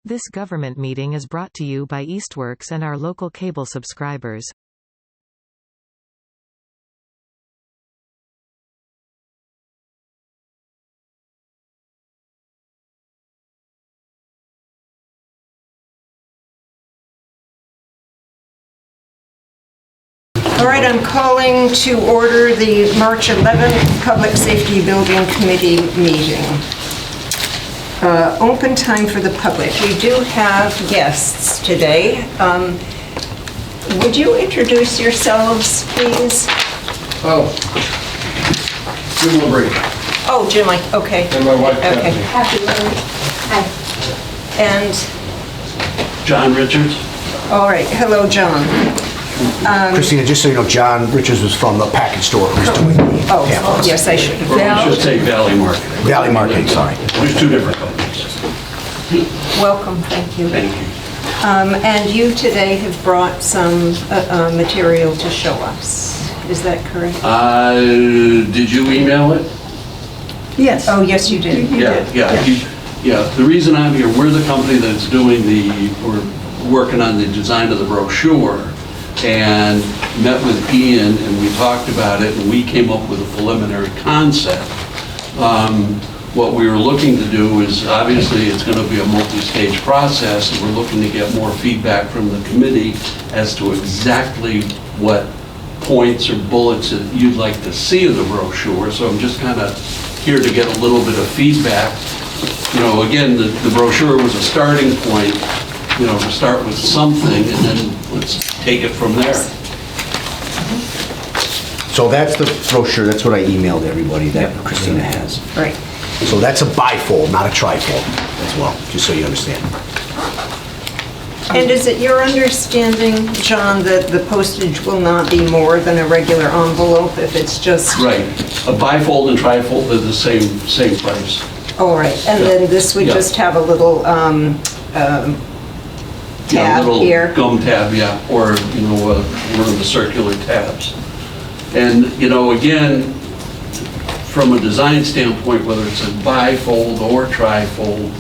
This government meeting is brought to you by Eastworks and our local cable subscribers. All right, I'm calling to order the March 11th Public Safety Building Committee meeting. Open time for the public. We do have guests today. Would you introduce yourselves, please? Oh, Jim LeBrie. Oh, Jim, okay. And my wife, Okay. Kathy. Hi. And, John Richards. all right, hello, John. Christina, just so you know, John Richards was from the package store who's doing the Oh, pamphlets. yes, I should have. Or we should say Valley Marketing. Valley Marketing, sorry. There's two different companies. Welcome, thank you. Thank you. And you today have brought some material to show us. Is that correct? Did you email it? Yes. Oh, yes, you did. Yeah. The reason I'm here, we're the company that's doing we're working on the design of the brochure, and met with Ian and we talked about it and we came up with a preliminary concept. What we were looking to do is, obviously it's going to be a multi-stage process, and we're looking to get more feedback from the committee as to exactly what points or bullets that you'd like to see in the brochure. So I'm just kind of here to get a little bit of feedback. You know, again, the brochure was a starting point, you know, to start with something, and then let's take it from there. So that's the brochure, that's what I emailed everybody that Christina has. Right. So that's a bifold, not a trifold as well, just so you understand. And is it your understanding, John, that the postage will not be more than a regular envelope if it's just... Right. A bifold and trifold are the same price. All right, and then this would Yeah. just have a little tab little here? Gum tab, yeah, or, you know, one of the circular tabs. And, you know, again, from a design standpoint, whether it's a bifold or trifold,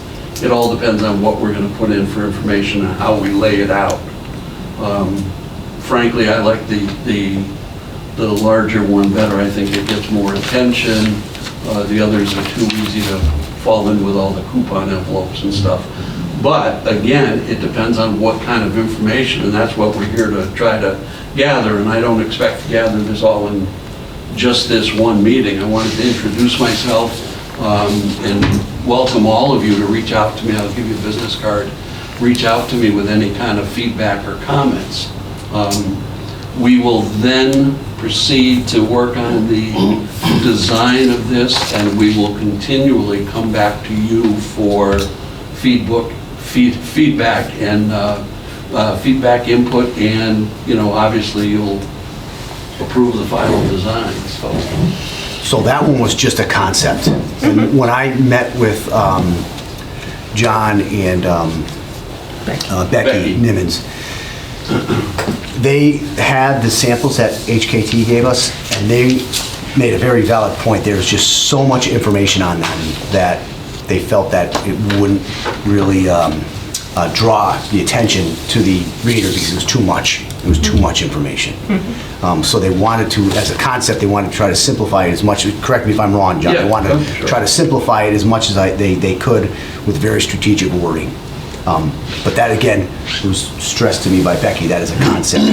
it all depends on what we're going to put in for information and how we lay it out. Frankly, I like the larger one better. I think it gets more attention. The others are too easy to fall in with all the coupon envelopes and stuff. But again, it depends on what kind of information, and that's what we're here to try to gather. And I don't expect to gather this all in just this one meeting. I wanted to introduce myself and welcome all of you to reach out to me. I'll give you a business card. Reach out to me with any kind of feedback or comments. We will then proceed to work on the design of this, and we will continually come back to you for feedback and feedback input, and, you know, obviously you'll approve the final design. So that one was just a concept. And when I met with John and Becky Nimmons, they had the samples that HKT gave us, and they made a very valid point. There's just so much information on them that they felt that it wouldn't really draw the attention to the reader because it was too much. It was too much information. So they wanted to, as a concept, they wanted to try to simplify it as much. Correct me if I'm wrong, John. Yeah, they wanted to sure. try to simplify it as much as they could with very strategic wording. But that, again, was stressed to me by Becky. That is a concept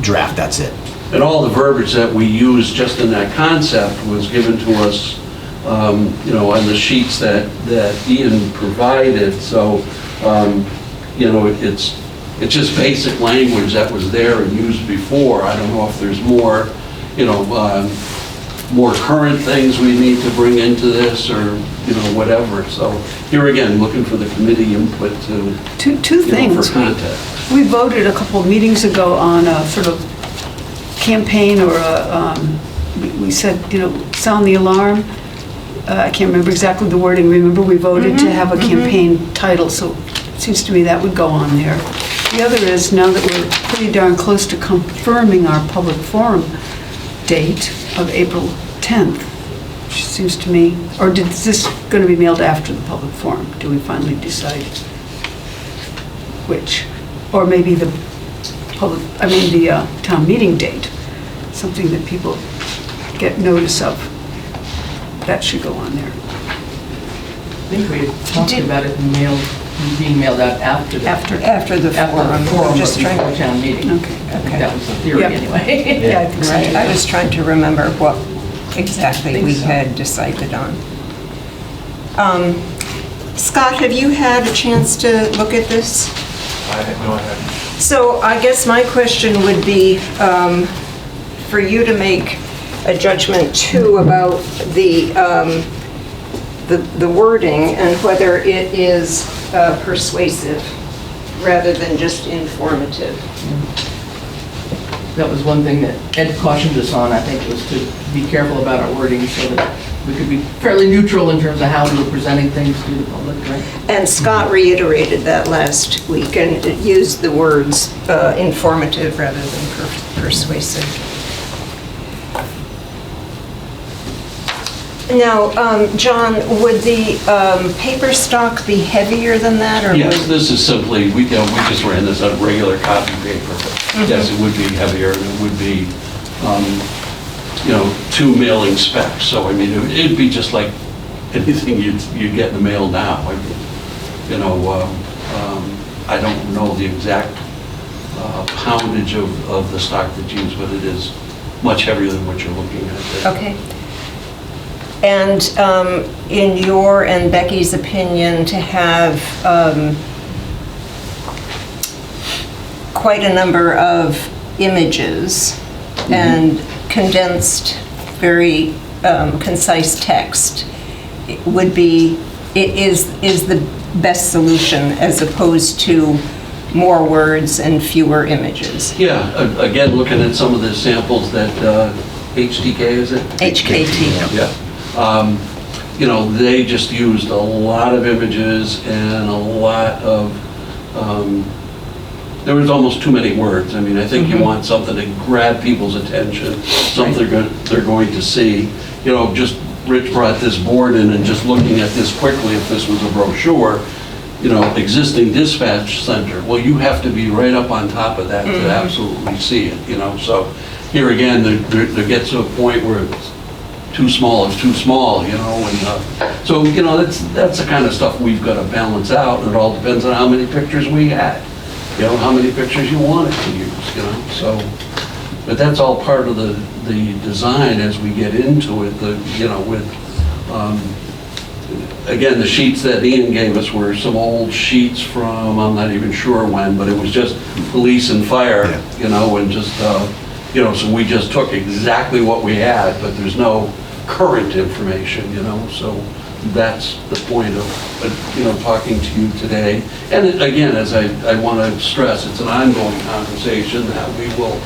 draft. That's it. And all the verbiage that we used just in that concept was given to us, you know, on the sheets that Ian provided. So, you know, it's just basic language that was there and used before. I don't know if there's more, you know, more current things we need to bring into this, or, you know, whatever. So here again, looking for the committee input to Two things. for content. We voted a couple of meetings ago on a sort of campaign, or we said, you know, sound the alarm. I can't remember exactly the wording. Remember, we voted to have a campaign title, so it seems to me that would go on there. The other is, now that we're pretty darn close to confirming our public forum date of April 10th, seems to me, or is this going to be mailed after the public forum? Do we finally decide? which, or maybe the town meeting date, something that people get notice of. That should go on there. I think we had talked about it being mailed out after the... After the forum. forum, Just but trying before to... town meeting. Okay. I think that was the theory Yep. anyway. Yeah, I think so. Right, I was trying to remember what exactly Think we so. had decided on. Scott, have you had a chance to look at this? No, I haven't. So I guess my question would be for you to make a judgment too about the wording and whether it is persuasive rather than just informative. That was one thing that Ed cautioned us on, I think, was to be careful about our wording so that we could be fairly neutral in terms of how we were presenting things to the public, right? And Scott reiterated that last week and used the words informative rather than persuasive. Now, John, would the paper stock be heavier than that? Or Yes, would- this is simply, we just ran this on regular copy paper. Yes, it would be heavier, and it would be, 2 mailing specs. So, I mean, it'd be just like anything you'd get in the mail now. I don't know the exact poundage of the stock that's used, but it is much heavier than what you're looking at there. Okay. And in your and Becky's opinion, to have quite a number of images and condensed, very concise text is the best solution as opposed to more words and fewer images. Yeah, again, looking at some of the samples that HTK, is it? HKT. Yeah. They just used a lot of images and a lot of, there was almost too many words. I mean, I think you want something to grab people's attention, something they're going to see. Just Rich brought this board in, and just looking at this quickly, if this was a brochure, existing dispatch center, well, you have to be right up on top of that to absolutely see it, So here again, there gets to a point where it's too small is too small, and so, that's the kind of stuff we've got to balance out, and it all depends on how many pictures we had, how many pictures you wanted to use, so, but that's all part of the design as we get into it, again, the sheets that Ian gave us were some old sheets from, I'm not even sure when, but it was just police and fire, and just, so we just took exactly what we had, but there's no current information, so that's the point of, talking to you today. And again, as I want to stress, it's an ongoing conversation that we will,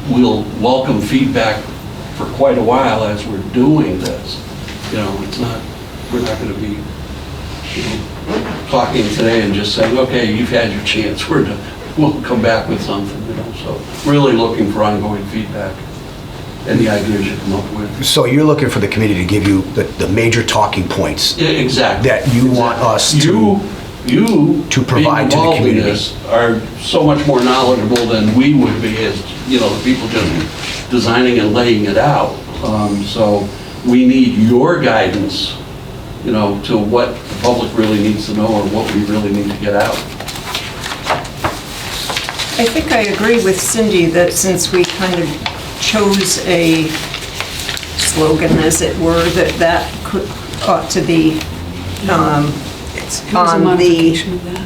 we'll welcome feedback for quite a while as we're doing this. We're not going to be, talking today and just saying, okay, you've had your chance, we'll come back with something, so really looking for ongoing feedback. Any ideas you come up with. So you're looking for the committee to give you the major talking points Yeah, exactly. that you want us to provide to the being involved in community. this are so much more knowledgeable than we would be as, the people just designing and laying it out. So we need your guidance, to what the public really needs to know or what we really need to get out. I think I agree with Cindy that since we kind of chose a slogan, as it were, that ought to be It was a on modification of that.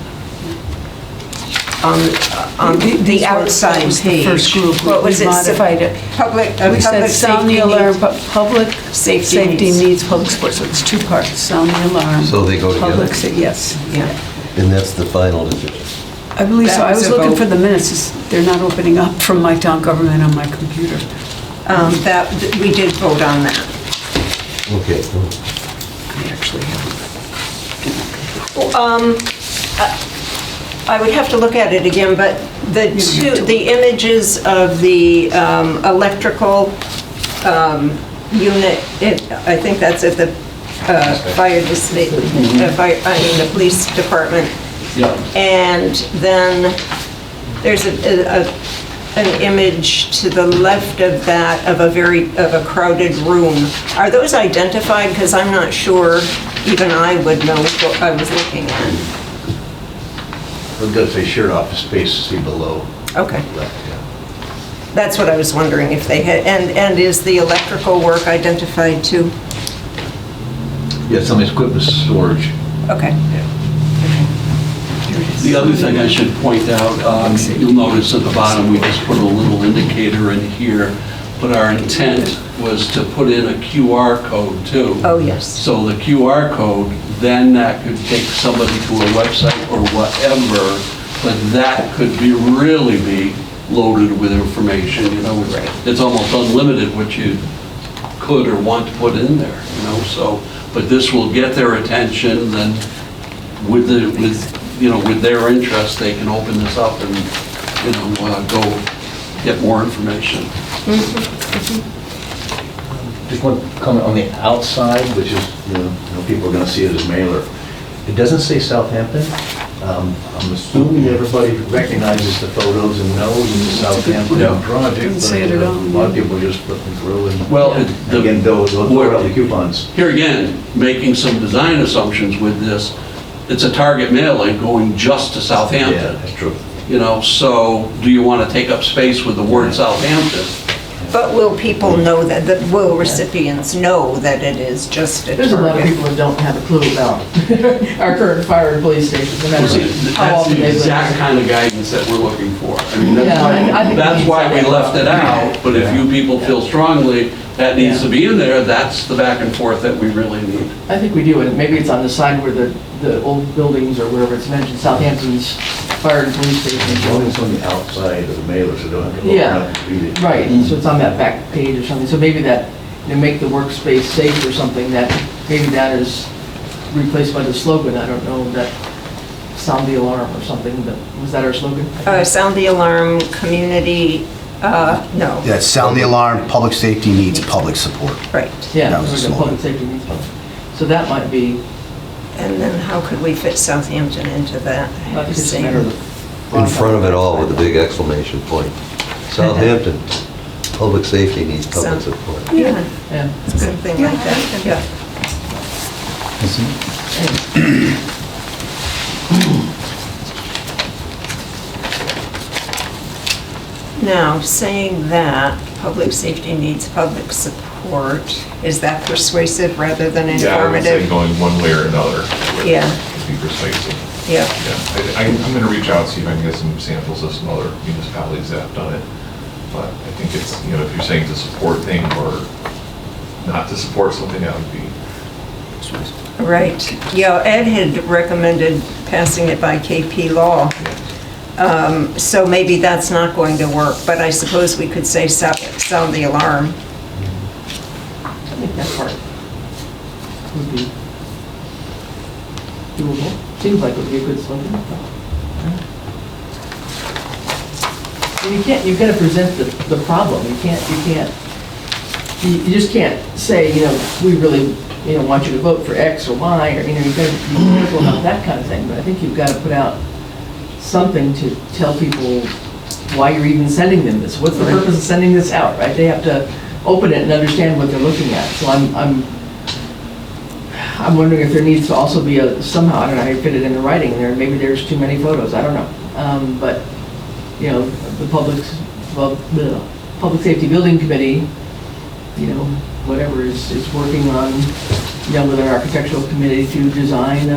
on the That outside was the page. first group. What was We it? modified it. Public We said sound the safety alarm, needs. but public Safety safety needs. needs public support, so it's two parts, sound the alarm. So they go together? Public yes. Yeah. And that's the final decision. I believe so. That I was was a looking vote. for the minutes. They're not opening up from my town government on my computer. We did vote on that. Okay. I actually have. I would have to look at it again, but the images of the electrical unit, I think that's at the the police department. Yeah. And then there's an image to the left of that of a crowded room. Are those identified? Because I'm not sure even I would know what I was looking at. It does say shared office space, see below. Okay. Left, yeah. That's what I was wondering if they had, and is the electrical work identified too? Yeah, some equipment storage. Okay. The other thing I should point out, you'll notice at the bottom, we just put a little indicator in here, but our intent was to put in a QR code too. Oh, yes. So the QR code, then that could take somebody to a website or whatever, but that could really be loaded with information, you know. Right. It's almost unlimited what you could or want to put in there, you know, so, but this will get their attention, then with their interest, they can open this up and, you know, go get more information. Just one comment on the outside, which is, people are going to see it as mailer. It doesn't say Southampton. I'm assuming everybody recognizes the photos and knows it's a Southampton Yeah. project. Didn't say it at all. A lot of people are just flipping through and, Well, again, they'll throw out the coupons. Here again, making some design assumptions with this, it's a target mailing going just to Yeah, Southampton. that's true. You know, so do you want to take up space with the word Southampton? But will people know will recipients know that it is just a There's a lot of target? people that don't have a clue about our current fire and police stations, no matter how That's often the they exact live. kind of guidance that we're looking for. I mean, Yeah, and I think that's we why need we to- left it out, but if you people feel strongly that needs to be in there, that's the back and forth that we really need. I think we do, and maybe it's on the side where the old buildings or wherever it's mentioned, Southampton's fire and police As long station. as it's on the outside of the mailer, so don't have to open Yeah. up and read it. Right, so it's on that back page or something, so maybe that, make the workspace safe or something, that, maybe that is replaced by the slogan, I don't know, that sound the alarm or something, but, was that our slogan? Sound the alarm, community, no, Yeah, sound the alarm, public safety needs public support. right. Yeah, That was the the slogan. public safety needs one. So that might be, And then how could we fit Southampton into that? I think it's a matter of. In front of it all with a big exclamation point. Southampton, public safety needs public Sound- support. Yeah, Yeah. something like that, yeah. Now, saying that public safety needs public support, is that persuasive rather than Yeah, I would say informative? going one way or another would Yeah. be persuasive. Yeah, Yeah, I'm going to reach out, see if I can get some samples of some other municipalities that have done it. But I think it's, if you're saying to support things or not to support something, that would be, right. Yeah, Ed had recommended passing it by KP law. So maybe that's not going to work, but I suppose we could say sound the alarm. I think that part would be doable. Seems like it would be a good slogan. And you can't, you've got to present the problem. You just can't say, we really, want you to vote for X or Y, or, you've got to be careful about that kind of thing. But I think you've got to put out something to tell people why you're even sending them this. What's the purpose of sending this out, right? They have to open it and understand what they're looking at. So I'm wondering if there needs to also be somehow, I don't know how you fit it into writing there, maybe there's too many photos, I don't know. But, the Public Safety Building Committee, whatever is working on, with an architectural committee to design,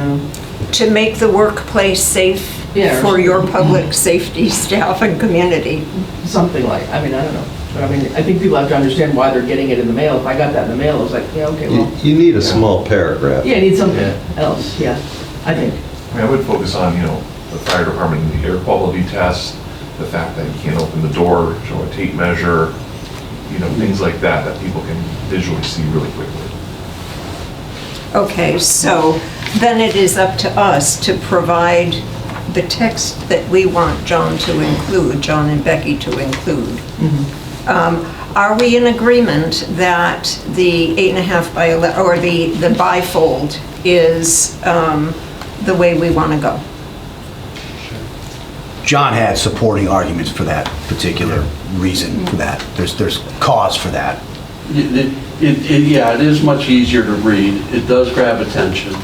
To make the workplace safe Yeah, or for your public safety staff and community. something like, I don't know. But I think people have to understand why they're getting it in the mail. If I got that in the mail, it was like, yeah, okay, well, You need a small paragraph. yeah, I need something else, yeah, I think. I would focus on, the fire department and the air quality test, the fact that you can't open the door, show a tape measure, things like that people can visually see really quickly. Okay, so then it is up to us to provide the text that we want John and Becky to include. Are we in agreement that the 8.5 by 11, or the bifold is the way we want to go? John had supporting arguments for that particular reason for that. There's cause for that. Yeah, it is much easier to read. It does grab attention.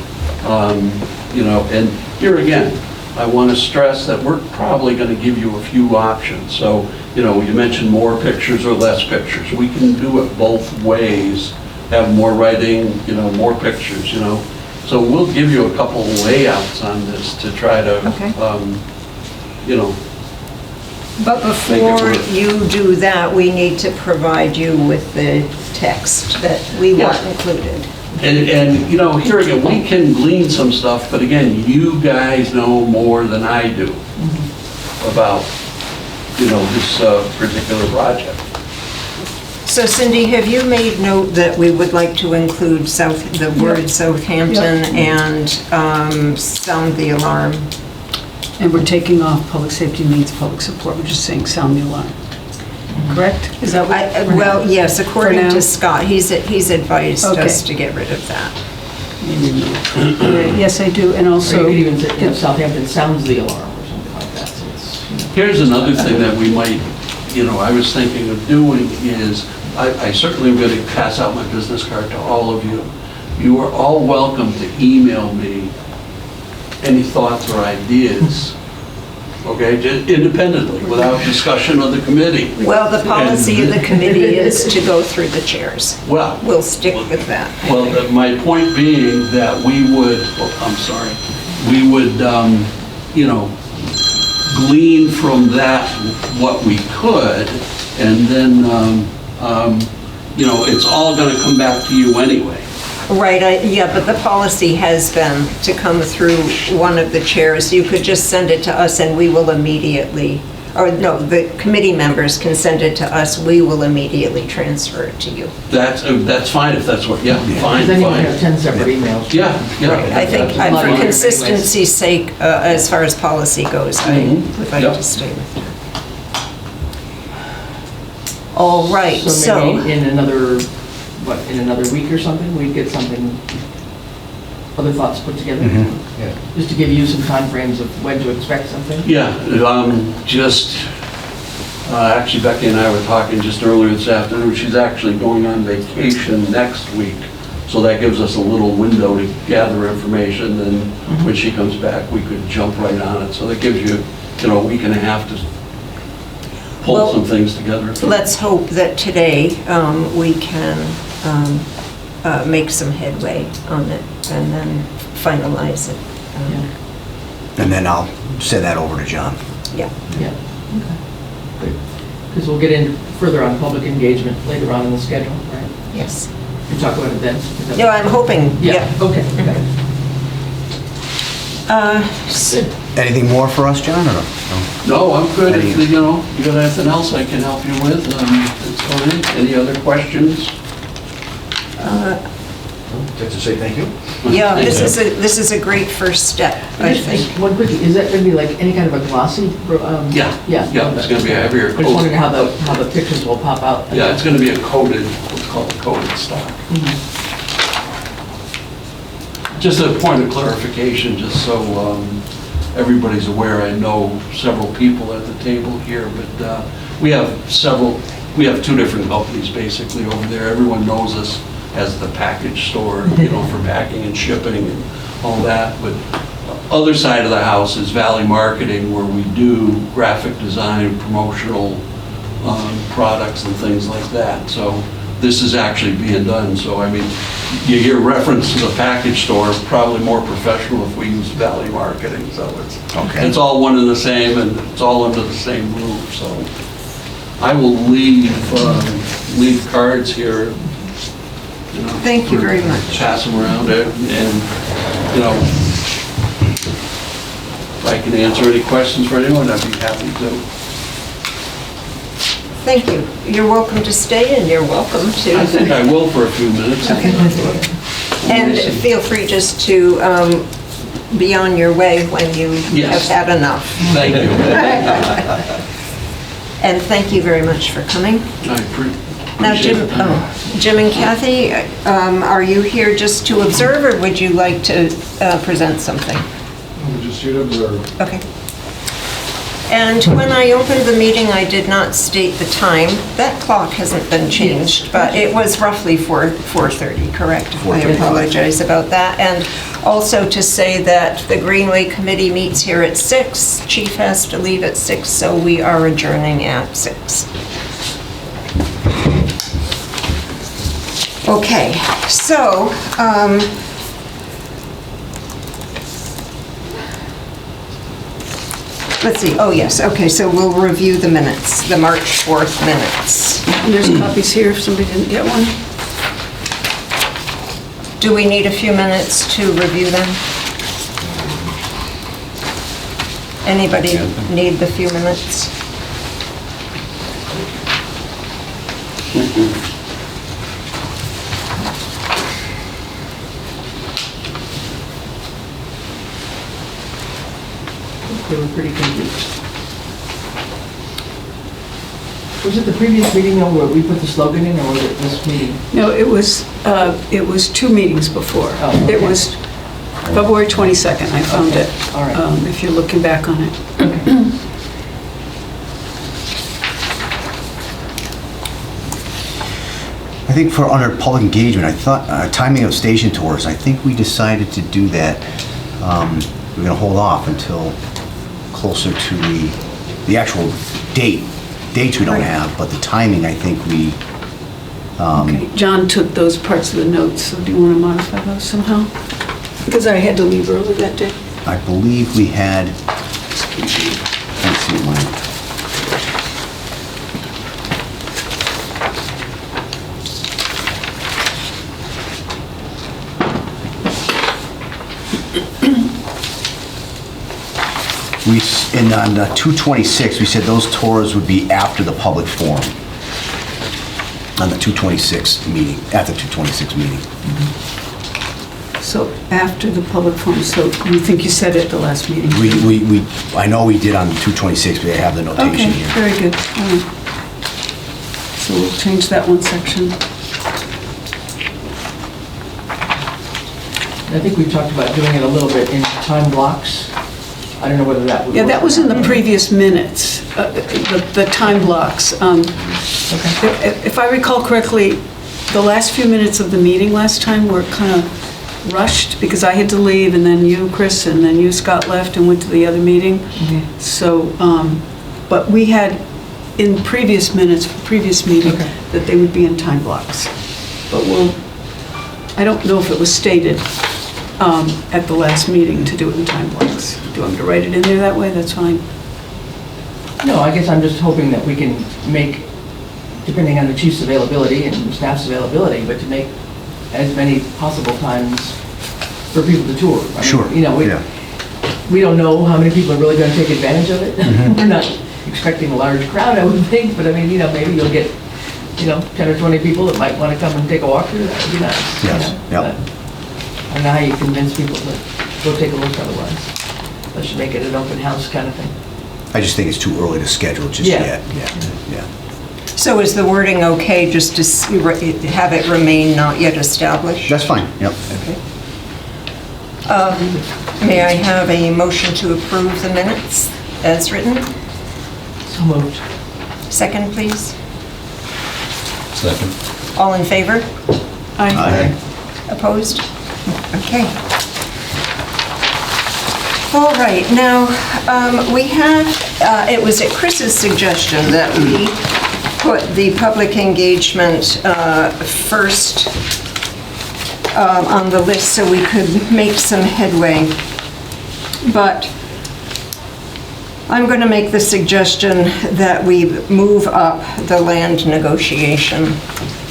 And here again, I want to stress that we're probably going to give you a few options. So, you mentioned more pictures or less pictures. We can do it both ways, have more writing, more pictures, So we'll give you a couple layouts on this to try to, Okay. But Make it before work. you do that, we need to provide you with the text that we want Yeah. included. And here again, we can glean some stuff, but again, you guys know more than I do about, this particular project. So Cindy, have you made note that we would like to include the word Southampton and sound the alarm? And we're taking off public safety needs public support, we're just saying sound the alarm. Correct? Is that what? Well, yes, according now? to Scott, he's advised Okay. us to get rid of that. Yes, I do, and Or also. you could even say, Southampton sounds the alarm or something like that, so it's, Here's another thing that we might, I was thinking of doing is, I certainly am going to pass out my business card to all of you. You are all welcome to email me any thoughts or ideas, okay, just independently, without discussion of the committee. Well, the policy of the committee is to go through the chairs. Well, We'll stick with that. well, my point being that we would, we would, glean from that what we could, and then, it's all going to come back to you anyway. Right, yeah, but the policy has been to come through one of the chairs. You could just send it to us and we will immediately, or no, the committee members can send it to us, we will immediately transfer it to you. That's fine if that's what, fine, then you would have fine. 10 separate emails. Yeah. I think, That's a lot for easier consistency's sake, as far as policy goes, I would like Yep. to stay with that. All right, So so, maybe in another week or something, we'd get something, other thoughts put together? Yeah. Just to give you some timeframes of when to expect something? Yeah, actually Becky and I were talking just earlier this afternoon, she's actually going on vacation next week, so that gives us a little window to gather information, and when she comes back, we could jump right on it, so that gives you, a week and a half to pull Well, some things together. let's hope that today we can make some headway on it and then finalize it. And then I'll send that over to John. Yeah. Yeah, okay. Because we'll get in further on public engagement later on in the schedule, right? Yes. We'll talk about it then. Is that- No, I'm hoping, Yeah, yeah. okay. Good. Anything more for us, John, or no? No, I'm good, if, Any- you got anything else I can help you with, it's fine. Any other questions? Just to say thank you. Yeah, this is a great first step, I think. Just one quickie, is that going to be like any kind of a glossy? Yeah, it's gonna be a heavier I just coat. wondered how the pictures will pop out. Yeah, it's gonna be a coated, what's called a coated stock. Just a point of clarification, just so everybody's aware, I know several people at the table here, but we have two different companies basically over there. Everyone knows us as the package store, for packing and shipping and all that. But other side of the house is Valley Marketing, where we do graphic design, promotional products and things like that. So this is actually being done. So, I mean, you hear reference to the package store, probably more professional if we use Valley Marketing. So it's all one and the same, and it's all under the same roof. So I will leave cards here. Thank you very much. Pass them around, and if I can answer any questions for anyone, I'd be happy to. Thank you. You're welcome to stay and you're welcome I think to, I will for a few minutes. and feel free just to be on your way when you have Yes. had enough. Thank you. And thank you very much for coming. I appreciate Now, Jim, the time. Jim and Kathy, are you here just to observe, or would you like to present something? We're just here to observe. Okay. And when I opened the meeting, I did not state the time. That clock hasn't been changed, but it was roughly 4:30, correct? I 4:35. apologize about that. And also to say that the Greenway Committee meets here at 6. Chief has to leave at 6, so we are adjourning at 6. Okay, so, let's see, oh yes, okay, so we'll review the minutes, the March 4th minutes. And there's copies here if somebody didn't get one. Do we need a few minutes to review them? Anybody need the few minutes? They were pretty complete. Was it the previous meeting where we put the slogan in, or was it this meeting? No, it was 2 meetings before. Oh, okay. It was February 22nd, I found it. All right. If you're looking back on it. I think for under public engagement, I thought timing of station tours, I think we decided to do that. We're going to hold off until closer to the actual dates we don't have, but the timing, I think we, Okay, John took those parts of the notes, so do you want to modify those somehow? Because I had to leave early that day. I believe we had, let's see, mine. On 226, we said those tours would be after the public forum. On the 226 meeting, after 226 meeting. So after the public forum, so you think you said it at the last meeting? I know we did on 226, but I have the notation Okay, here. very good. All right. So we'll change that one section. I think we talked about doing it a little bit in time blocks. I don't know whether that would work. Yeah, that was in the previous minutes, the time blocks. If I recall correctly, the last few minutes of the meeting last time were kind of rushed because I had to leave and then you, Chris, and then you, Scott, left and went to the other meeting. So, but we had in previous minutes, previous meeting, that they would be in time blocks. But I don't know if it was stated at the last meeting to do it in time blocks. Do you want me to write it in there that way? That's fine. No, I guess I'm just hoping that we can make, depending on the chief's availability and the staff's availability, but to make as many possible times for people to tour. I mean, Sure, You know, yeah. we don't know how many people are really going to take advantage of it. We're not expecting a large crowd, I would think, but I mean, maybe you'll get, 10 or 20 people that might want to come and take a walk through. That would be nice. Yes, yep. But I don't know how you convince people to go take a look otherwise. Let's make it an open house kind of thing. I just think it's too early to schedule just Yeah. yet. Yeah. So is the wording okay, just to have it remain not yet established? That's fine, yep. Okay. May I have a motion to approve the minutes as written? So moved. Second, please. Second. All in favor? Aye. Opposed? Okay. All right, now, we have, it was at Chris's suggestion that we put the public engagement first on the list so we could make some headway. But I'm going to make the suggestion that we move up the land negotiation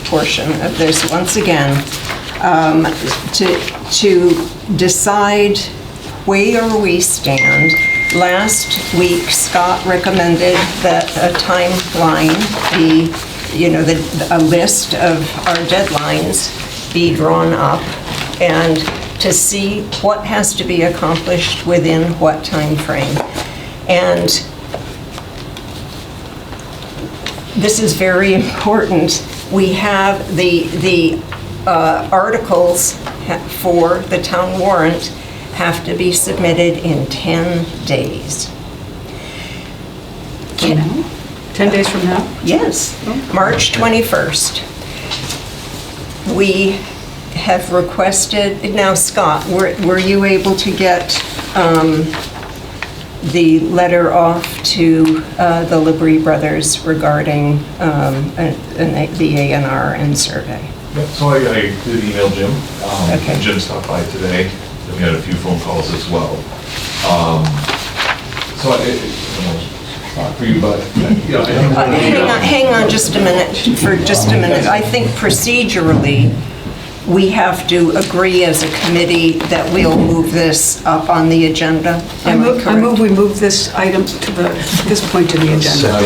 portion of this once again to decide where we stand. Last week, Scott recommended that a timeline be, a list of our deadlines be drawn up and to see what has to be accomplished within what time frame. And this is very important. We have the articles for the town warrant have to be submitted in 10 days. 10 days from now? Yes, March 21st. We have requested, now Scott, were you able to get the letter off to the Labrie Brothers regarding the A&R and survey? Yep, so I did email Jim. Okay. Jim stopped by today. We had a few phone calls as well. So I don't know, not for you, but, yeah. Hang on just a minute, I think procedurally, we have to agree as a committee that we'll move this up on the agenda. I Am move correct? we move this item to this point to the agenda.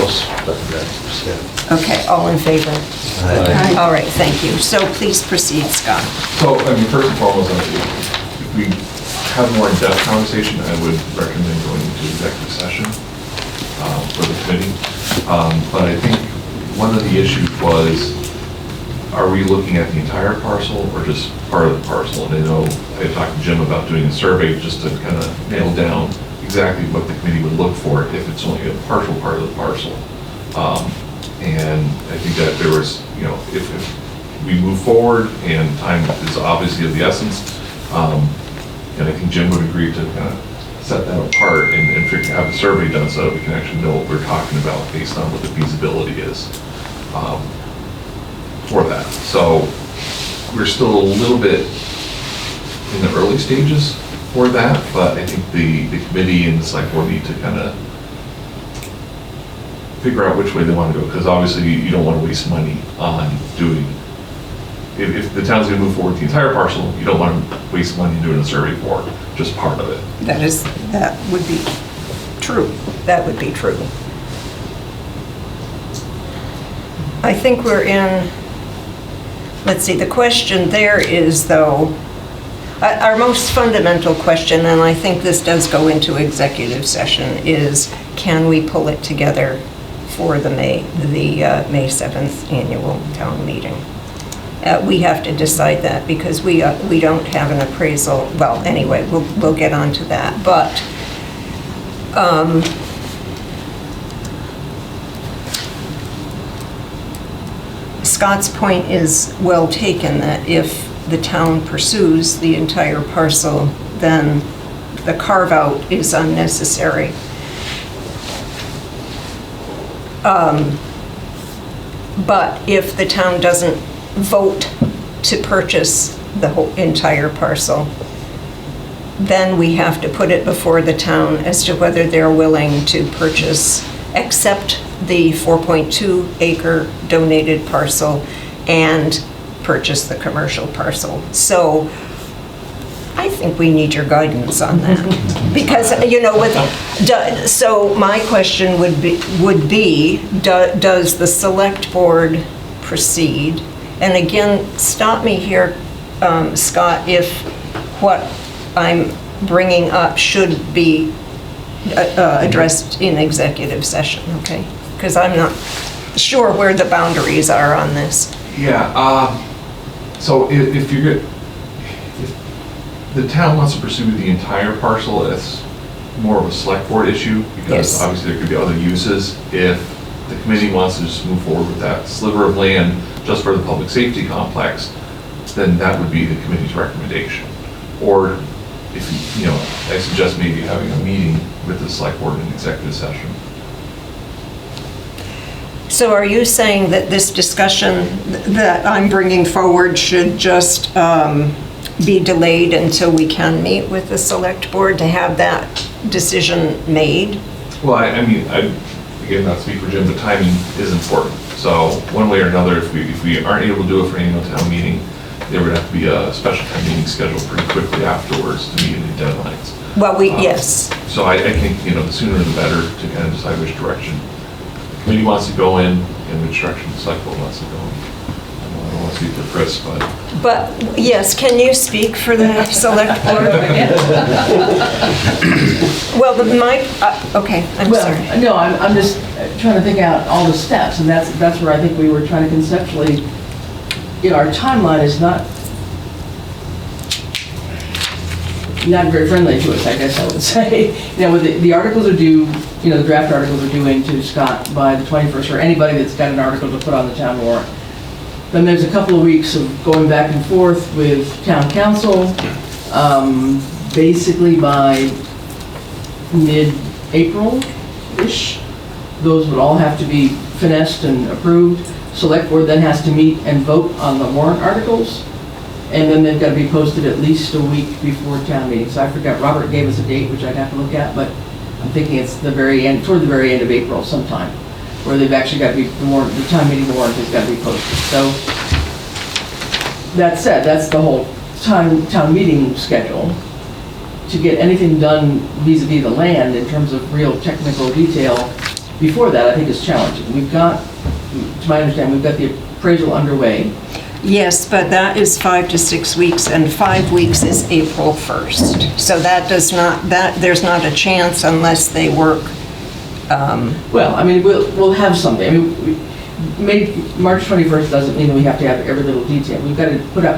Okay, all in favor? Aye. All right, thank you. So please proceed, Scott. So, I mean, first and foremost, if we have a more in-depth conversation, I would recommend going into executive session for the committee. But I think one of the issues was, are we looking at the entire parcel or just part of the parcel? And I know I had talked to Jim about doing a survey just to kind of nail down exactly what the committee would look for if it's only a partial part of the parcel. And I think that there was, you know, if we move forward and time is obviously of the essence, and I think Jim would agree to kind of set that apart and have a survey done so that we can actually know what we're talking about based on what the feasibility is for that. So we're still a little bit in the early stages for that, but I think the committee and the select board need to kind of figure out which way they want to go, because obviously you don't want to waste money on doing, if the town's going to move forward with the entire parcel, you don't want to waste money doing a survey for just part of it. That would be true. That would be true. I think we're in, let's see, the question there is though, our most fundamental question, and I think this does go into executive session, is can we pull it together for the May 7th annual town meeting? We have to decide that because we don't have an appraisal. Well, anyway, we'll get onto that. But Scott's point is well taken, that if the town pursues the entire parcel, then the carve-out is unnecessary. But if the town doesn't vote to purchase the whole entire parcel, then we have to put it before the town as to whether they're willing to purchase, accept the 4.2 acre donated parcel and purchase the commercial parcel. So I think we need your guidance on that. Because, you know, so my question would be, does the select board proceed? And again, stop me here, Scott, if what I'm bringing up should be addressed in executive session, okay? Because I'm not sure where the boundaries are on this. Yeah, so if the town wants to pursue the entire parcel, it's more of a select board issue, because Yes. obviously there could be other uses. If the committee wants to just move forward with that sliver of land just for the public safety complex, then that would be the committee's recommendation. Or if, you know, I suggest maybe having a meeting with the select board in executive session. So are you saying that this discussion that I'm bringing forward should just be delayed until we can meet with the select board to have that decision made? Well, I mean, again, not to speak for Jim, but timing is important. So one way or another, if we aren't able to do it for annual town meeting, there would have to be a special town meeting scheduled pretty quickly afterwards to meet any deadlines. Well, yes. So I think, you know, the sooner the better to kind of decide which direction the committee wants to go in and which direction the select board wants to go in. I don't want to speak for Chris, but. But, yes, can you speak for the select board? Well, okay, I'm sorry. Well, no, I'm just trying to think out all the steps, and that's where I think we were trying to conceptually, you know, our timeline is not very friendly to us, I guess I would say. You know, the articles are due the draft articles are due in to Scott by the 21st, or anybody that's got an article to put on the town warrant. Then there's a couple of weeks of going back and forth with town council. Basically by mid-April-ish, those would all have to be finessed and approved. Select board then has to meet and vote on the warrant articles, and then they've got to be posted at least a week before town meeting. So I forgot, Robert gave us a date, which I'd have to look at, but I'm thinking it's the very end, toward the very end of April sometime, where they've actually got to be, the town meeting warrant has got to be posted. So that said, that's the whole town meeting schedule. To get anything done vis-a-vis the land in terms of real technical detail before that, I think is challenging. We've got, to my understanding, we've got the appraisal underway. Yes, but that is 5 to 6 weeks, and 5 weeks is April 1st. So that does not, there's not a chance unless they work. Well, I mean, we'll have something. I mean, March 21st doesn't mean that we have to have every little detail. We've got to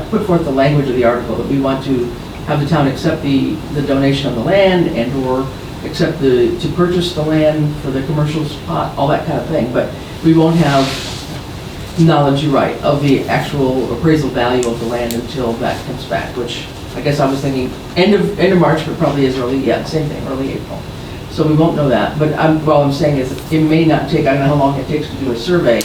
put forth the language of the article that we want to have the town accept the donation of the land and/or accept to purchase the land for the commercial spot, all that kind of thing. But we won't have knowledge, you're right, of the actual appraisal value of the land until that comes back, which I guess I was thinking end of March, but probably as early, same thing, early April. So we won't know that. But all I'm saying is it may not take, I don't know how long it takes to do a survey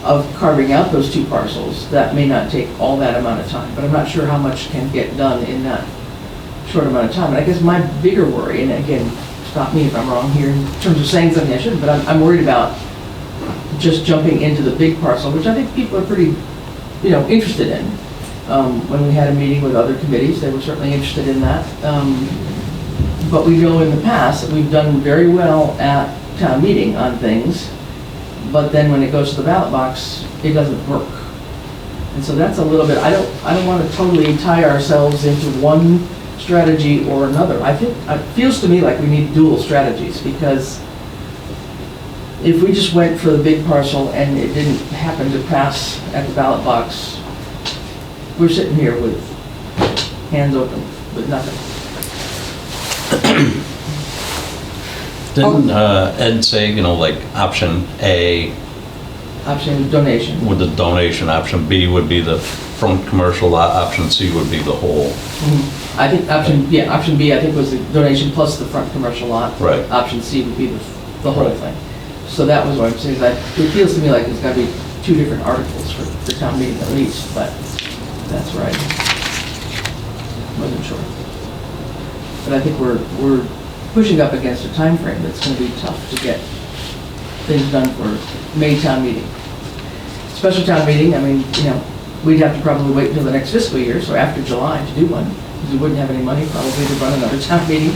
of carving out those 2 parcels. That may not take all that amount of time, but I'm not sure how much can get done in that short amount of time. And I guess my bigger worry, and again, stop me if I'm wrong here in terms of saying something I shouldn't, but I'm worried about just jumping into the big parcel, which I think people are pretty, interested in. When we had a meeting with other committees, they were certainly interested in that. But we know in the past that we've done very well at town meeting on things, but then when it goes to the ballot box, it doesn't work. And so that's a little bit, I don't want to totally tie ourselves into one strategy or another. I think, it feels to me like we need dual strategies, because if we just went for the big parcel and it didn't happen to pass at the ballot box, we're sitting here with hands open, with nothing. Didn't Ed say, like option A Option donation. with the donation, option B would be the front commercial lot, option C would be the whole? I think option B, I think, was the donation plus the front commercial lot. Right. Option C would be the whole Right. thing. So that was what I'm saying, that it feels to me like there's got to be 2 different articles for the town meeting at least, but that's right. Wasn't sure. But I think we're pushing up against a time frame that's going to be tough to get things done for May town meeting. Special town meeting, I mean, we'd have to probably wait until the next fiscal year, so after July to do one, because we wouldn't have any money probably to run another town meeting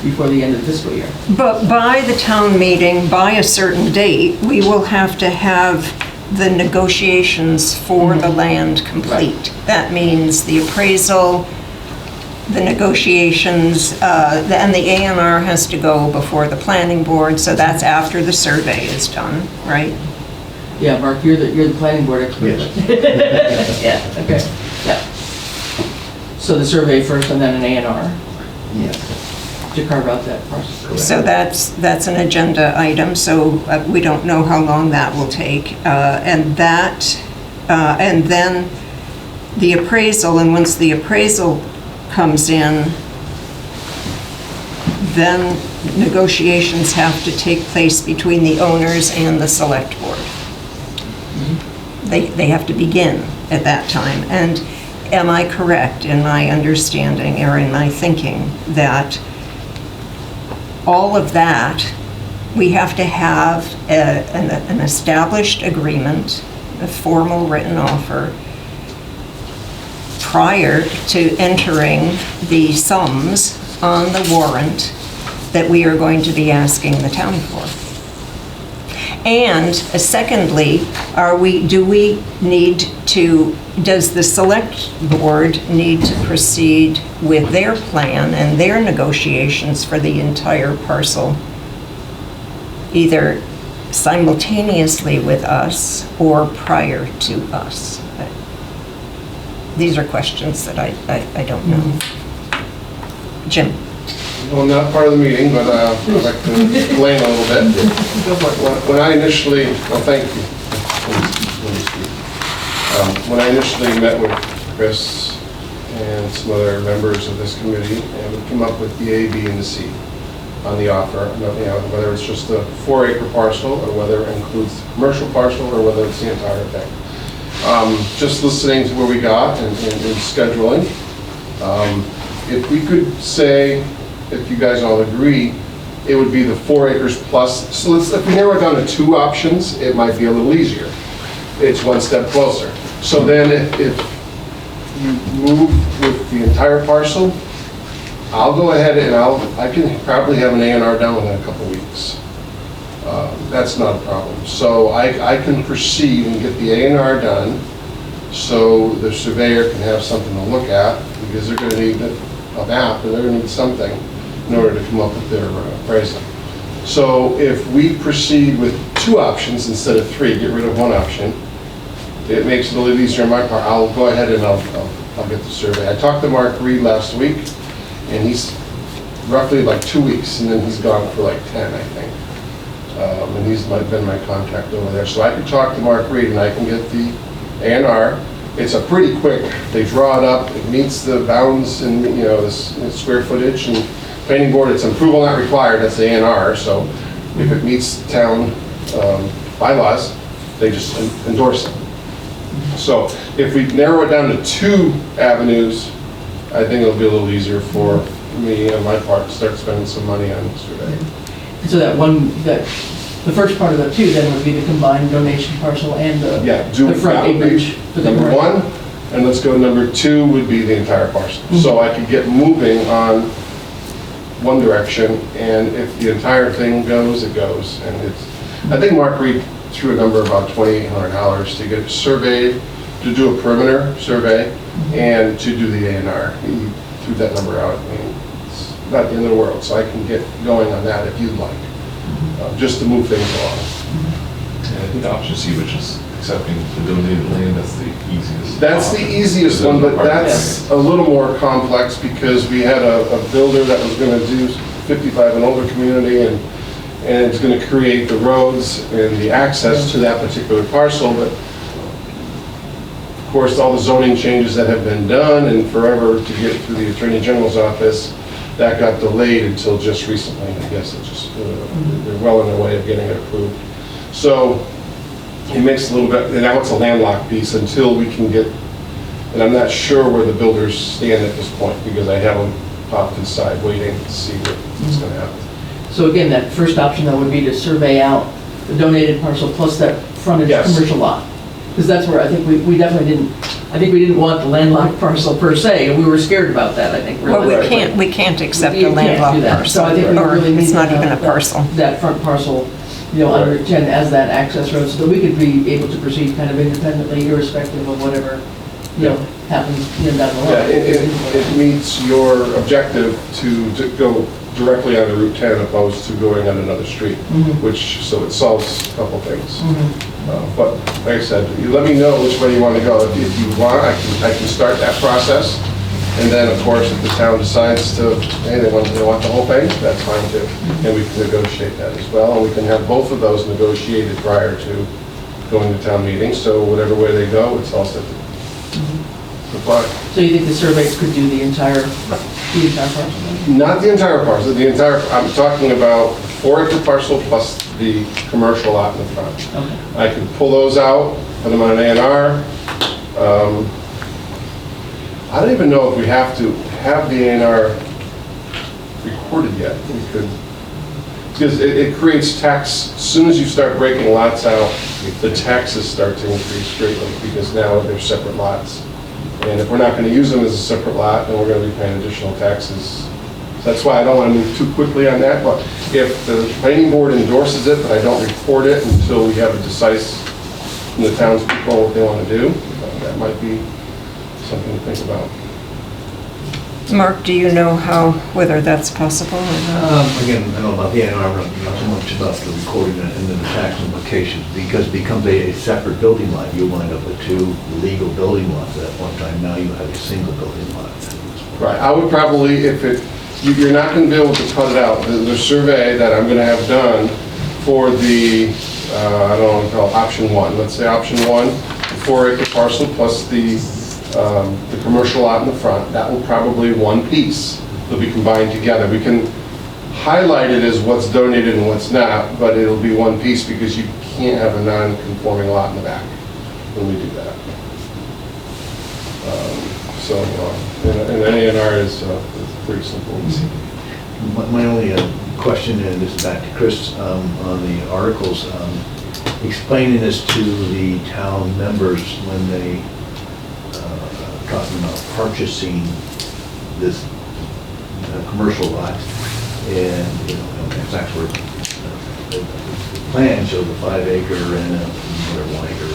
before the end of the fiscal year. But by the town meeting, by a certain date, we will have to have the negotiations for the land complete. That means the appraisal, the negotiations, and the A&R has to go before the planning board, so that's after the survey is done, right? Yeah, Mark, you're the planning board expert. Yes. Yeah, okay, yeah. So the survey first and then an A&R Yeah. to carve out that parcel. So that's an agenda item, so we don't know how long that will take. And then the appraisal, and once the appraisal comes in, then negotiations have to take place between the owners and the select board. They have to begin at that time. And am I correct in my understanding or in my thinking that all of that, we have to have an established agreement, a formal written offer, prior to entering the sums on the warrant that we are going to be asking the town for? And secondly, does the select board need to proceed with their plan and their negotiations for the entire parcel, either simultaneously with us or prior to us? These are questions that I don't know. Jim? well, not part of the meeting, but I'd like to explain a little bit. When I initially, well, thank you. When I initially met with Chris and some other members of this committee, and we came up with the A, B, and the C on the offer, whether it's just a 4-acre parcel, or whether it includes the commercial parcel, or whether it's the entire thing. Just listening to where we got and scheduling, if we could say, if you guys all agree, it would be the 4 acres plus. So if we narrow it down to 2 options, it might be a little easier. It's one step closer. So then if you move with the entire parcel, I'll go ahead and I can probably have an A&R done within a couple weeks. That's not a problem. So I can proceed and get the A&R done so the surveyor can have something to look at, because they're going to need a map, and they're going to need something in order to come up with their appraisal. So if we proceed with 2 options instead of 3, get rid of 1 option, it makes it a little easier on my part. I'll go ahead and I'll get the survey. I talked to Mark Reed last week, and he's roughly like 2 weeks, and then he's gone for like 10, I think. And he's been my contact over there. So I can talk to Mark Reed, and I can get the A&R. It's a pretty quick, they draw it up, it meets the bounds and, the square footage, and planning board, it's approval not required, that's the A&R, so if it meets town bylaws, they just endorse it. So if we narrow it down to 2 avenues, I think it'll be a little easier for me on my part to start spending some money on survey. So the first part of that too then would be the combined donation parcel and the front acreage for the number 1, and let's go number 2 would be the entire parcel. So I could get moving on one direction, and if the entire thing goes, it goes. And I think Mark Reed threw a number about $2,800 to get it surveyed, to do a perimeter survey, and to do the A&R. He threw that number out. I mean, it's not the end of the world, so I can get going on that if you'd like. Just to move things along. And I think option C, which is accepting the donated land, that's the easiest. That's the easiest one, but that's a little more complex, because we had a builder that was going to do 55 and older community, and it's going to create the roads and the access to that particular parcel. But of course, all the zoning changes that have been done, and forever to get through the Attorney General's office, that got delayed until just recently. I guess it just they're well on their way of getting it approved. So it makes a little bit, and now it's a landlocked piece until we can get, and I'm not sure where the builders stand at this point, because I have them popped inside waiting to see what's going to happen. So again, that first option though would be to survey out the donated parcel plus that frontage commercial lot. Because that's where I think we definitely didn't want the landlocked parcel per se, and we were scared about that, I think. Well, we can't accept a landlocked parcel. So I think we really need it's not even a parcel. That front parcel, under 10 as that access road, so that we could be able to proceed kind of independently, irrespective of whatever, happens down the line. Yeah, it meets your objective to go directly onto Route 10 opposed to going on another street, so it solves a couple things. But like I said, you let me know which way you want to go. If you want, I can start that process. And then, of course, if the town decides to, hey, they want the whole thing, that's fine too. And we can negotiate that as well. And we can have both of those negotiated prior to going to town meeting. So whatever way they go, it's all set to apply. So you think the surveys could do the entire parcel? Not the entire parcel. I'm talking about 4-acre parcel plus the commercial lot in the front. Okay. I can pull those out, put them on an A&R. I don't even know if we have to have the A&R recorded yet. We could, because it creates tax. As soon as you start breaking lots out, the taxes start to increase greatly, because now they're separate lots. And if we're not going to use them as a separate lot, then we're going to be paying additional taxes. So that's why I don't want to move too quickly on that. But if the planning board endorses it, but I don't report it until we have a decisive from the townspeople what they want to do, that might be something to think about. Mark, do you know whether that's possible or not? Again, I know about the A&R, but not so much about the recording and then the tax implications, because it becomes a separate building lot. You wind up with 2 legal building lots at one time. Now you have a single building lot. Right. I would probably, if it you're not going to be able to cut it out. The survey that I'm going to have done for the, I don't want to call it option one, let's say option one, the 4-acre parcel plus the commercial lot in the front, that will probably one piece. They'll be combined together. We can highlight it as what's donated and what's not, but it'll be one piece because you can't have a non-conforming lot in the back when we do that. So, and an A&R is pretty simple. My only question, and this is back to Chris, on the articles, explaining this to the town members when they talking about purchasing this commercial lot, and it's actually the plan shows a 5-acre and a 1-acre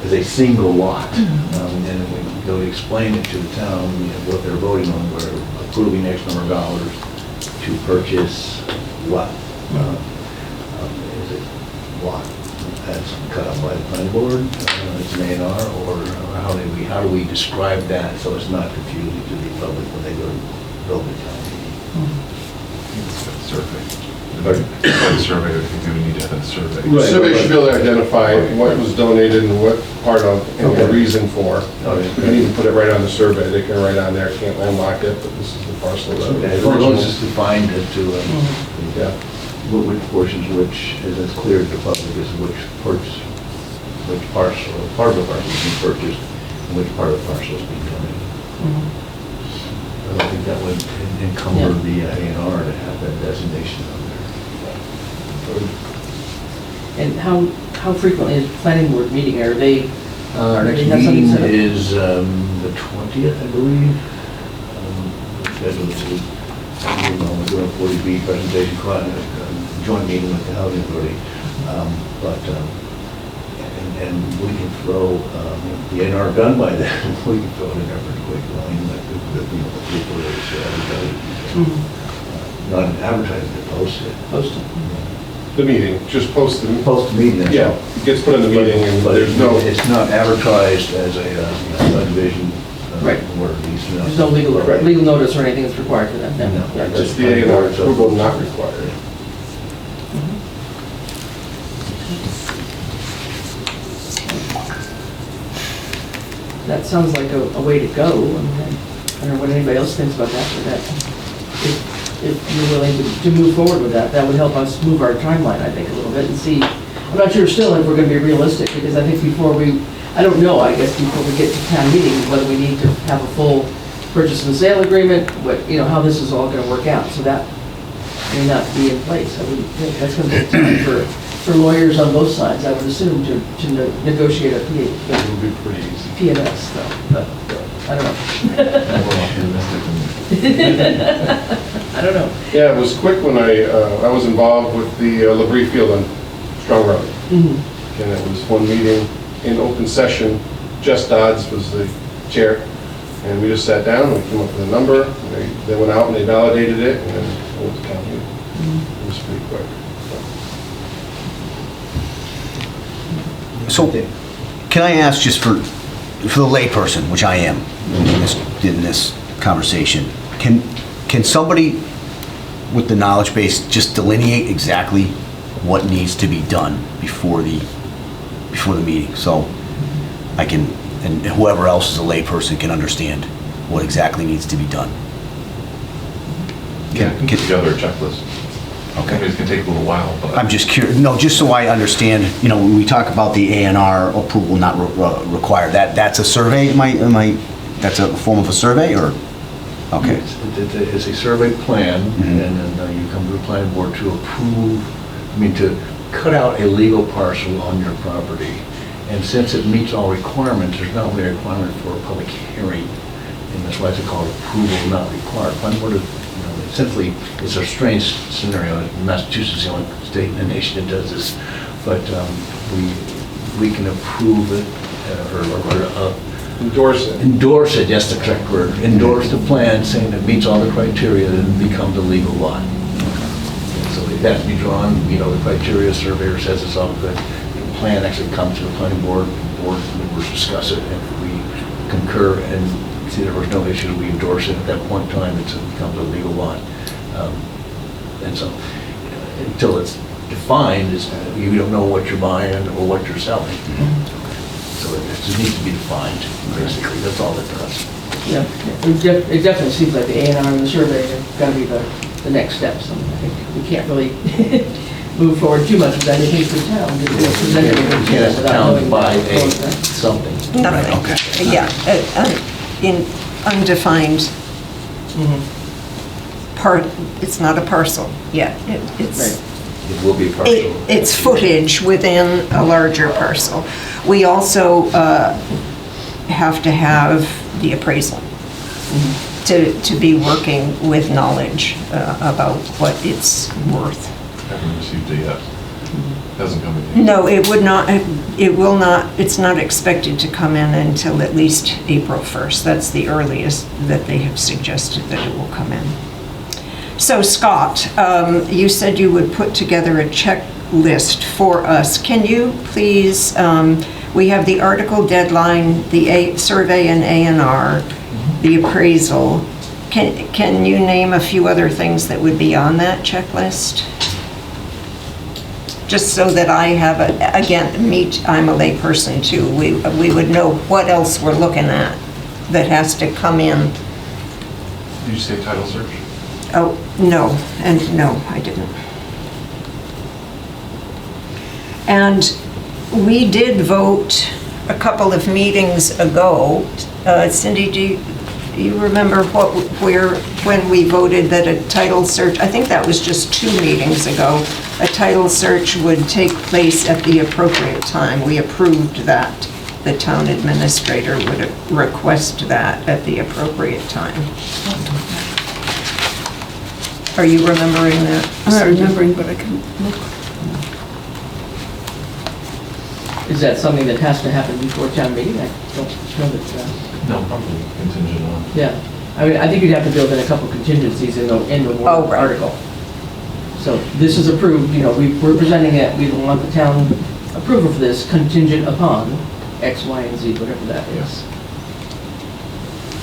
as a single lot, and we go to explain it to the town, what they're voting on, we're approving X number of dollars to purchase what? Is it what? That's cut up by the planning board, it's an A&R, or how do we describe that so it's not confusing to the public when they go to build the town meeting? Survey. The survey, I think we would need to have a survey. The survey should be able to identify what was donated and what part of, and the reason for. You can even put it right on the survey. They can write on there, can't landlock it, but this is the parcel. As long as it's defined to, which portions, which, as it's clear to the public, is which parcel, part of the parcel is being purchased, and which part of the parcel is being donated. I don't think that would encumber the A&R to have that designation on there. And how frequently is planning board meeting? Are they? Our next they have something meeting set up? is the 20th, I believe. Scheduled to, we're doing a 40B presentation, joint meeting with the housing authority. And we can throw the A&R done by then. We can throw it in there pretty quick. I mean, like the people that advertising, not advertising, but post it. Post it. The meeting, just post the meeting. Post the meeting. That's Yeah, all. it gets put in the meeting and But there's no. it's not advertised as a subdivision. Right. Where it needs to. There's no legal notice or anything that's required for that. No. Yeah. Just the A&R approval not required. That sounds like a way to go. I mean, I don't know what anybody else thinks about that, but that, if you're willing to move forward with that, that would help us move our timeline, I think, a little bit and see. I'm not sure still if we're going to be realistic, because I think I don't know, I guess, before we get to town meeting, whether we need to have a full purchase and sale agreement, how this is all going to work out. So that may not be in place. I wouldn't think that's going to take time for lawyers on both sides, I would assume, to negotiate a It would be pretty easy. P&S stuff, but I don't know. More optimistic than I don't know. Yeah, it was quick when I was involved with the Labrie Field on Strong Road. Mm-hmm. And it was one meeting in open session. Jess Dodds was the chair. And we just sat down and we came up with a number. They went out and they validated it and then it went to town meeting. It was pretty quick. So, can I ask just for the layperson, which I am in this conversation, can somebody with the knowledge base just delineate exactly what needs to be done before the meeting? So I can, and whoever else is a layperson can understand what exactly needs to be done. Yeah, put together a checklist. Okay. It can take a little while, but. I'm just curious, no, just so I understand, when we talk about the A&R approval not required, that's a survey, that's a form of a survey, or? Okay. It's a survey plan, and then you come to the planning board to approve, to cut out a legal parcel on your property. And since it meets all requirements, there's not really a requirement for a public hearing, and that's why it's called approval not required. Planning board, essentially, it's a strange scenario. Massachusetts is the only state in the nation that does this, but we can approve it or Endorse it. Endorse it, yes, the correct word. Endorse the plan saying it meets all the criteria, then it becomes a legal lot. So it has to be drawn, the criteria, surveyor says it's all good. The plan actually comes to the planning board, the board members discuss it, and if we concur and there was no issue, we endorse it at that point in time, it becomes a legal lot. And so, until it's defined, you don't know what you're buying or what you're selling. So it just needs to be defined, basically, that's all it does. Yeah, it definitely seems like the A&R and the survey have got to be the next steps. And I think we can't really move forward too much with anything for the town. You can't ask the town to buy something. Nothing. Okay. Yeah, in undefined part, it's not a parcel yet. It's. It will be partial. It's footage within a larger parcel. We also have to have the appraisal to be working with knowledge about what it's worth. Haven't received it yet. Hasn't come in yet. No, it would not, it will not, it's not expected to come in until at least April 1st. That's the earliest that they have suggested that it will come in. So Scott, you said you would put together a checklist for us. Can you please, we have the article deadline, the survey and A&R, the appraisal. Can you name a few other things that would be on that checklist? Just so that I have, again, I'm a lay person too. We would know what else we're looking at that has to come in. Did you say title search? Oh, no, and no, I didn't. And we did vote a couple of meetings ago. Cindy, do you remember when we voted that a title search, I think that was just 2 meetings ago, a title search would take place at the appropriate time. We approved that. The town administrator would request that at the appropriate time. Are you remembering that? I'm not remembering, but I can look. Is that something that has to happen before town meeting? I don't know that. No, probably contingent on. Yeah, I mean, I think you'd have to build in a couple contingencies in the warrant right. article. So this is approved, we're presenting it, we want the town approval for this contingent upon X, Y, and Z, whatever that is.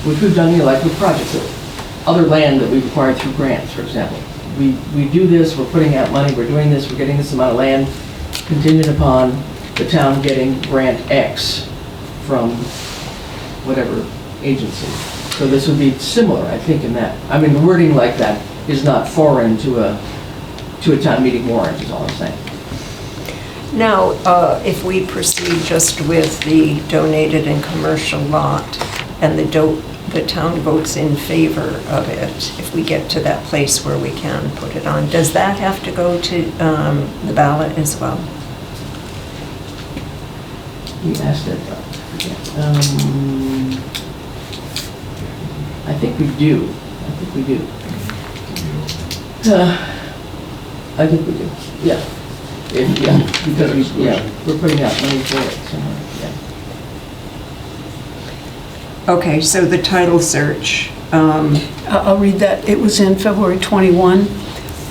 Which we've done, like with projects, other land that we've acquired through grants, for example. We do this, we're putting out money, we're doing this, we're getting this amount of land, contingent upon the town getting grant X from whatever agency. So this would be similar, I think, in that. I mean, the wording like that is not foreign to a town meeting warrant, is all I'm saying. Now, if we proceed just with the donated and commercial lot, and the town votes in favor of it, if we get to that place where we can put it on, does that have to go to the ballot as well? We asked it, I think we do. I think we do, yeah. Because we're putting out money for it somewhere, yeah. Okay, so the title search. I'll read that. It was in February 21.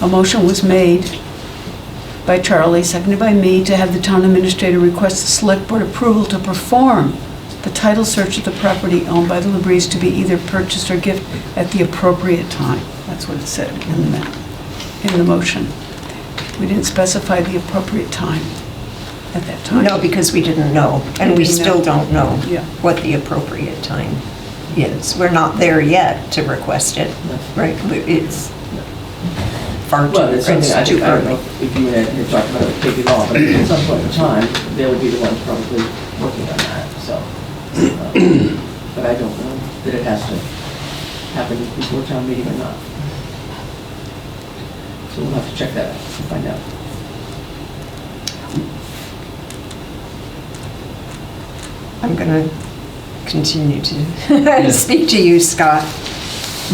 A motion was made by Charlie, seconded by me, to have the town administrator request the select board approval to perform the title search of the property owned by the Labries to be either purchased or gift at the appropriate time. That's what it said in the motion. We didn't specify the appropriate time at that time. No, because we didn't know, and we still don't know Yeah. what the appropriate time is. We're not there yet to request it, right? It's far too, Well, it's something, I too don't early. know if you and Ed had talked about it, take it off, but at some point in time, they'll be the ones probably working on that, so. But I don't know that it has to happen before town meeting or not. So we'll have to check that out and find out. I'm going to continue to speak to you, Scott.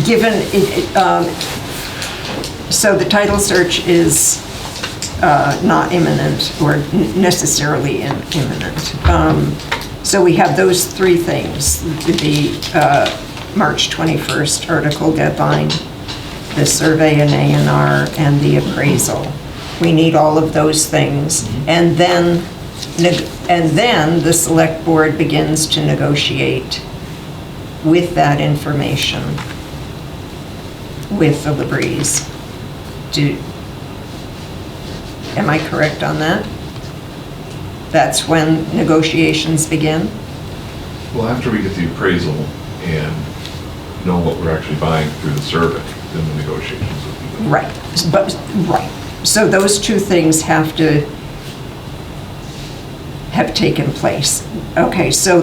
Given so the title search is not imminent or necessarily imminent. So we have those 3 things: the March 21st article deadline, the survey and A&R, and the appraisal. We need all of those things, and then the select board begins to negotiate with that information, with the Labries. Am I correct on that? That's when negotiations begin? Well, after we get the appraisal and know what we're actually buying through the survey, then the negotiations will begin. Right, right. So those two things have taken place. Okay, so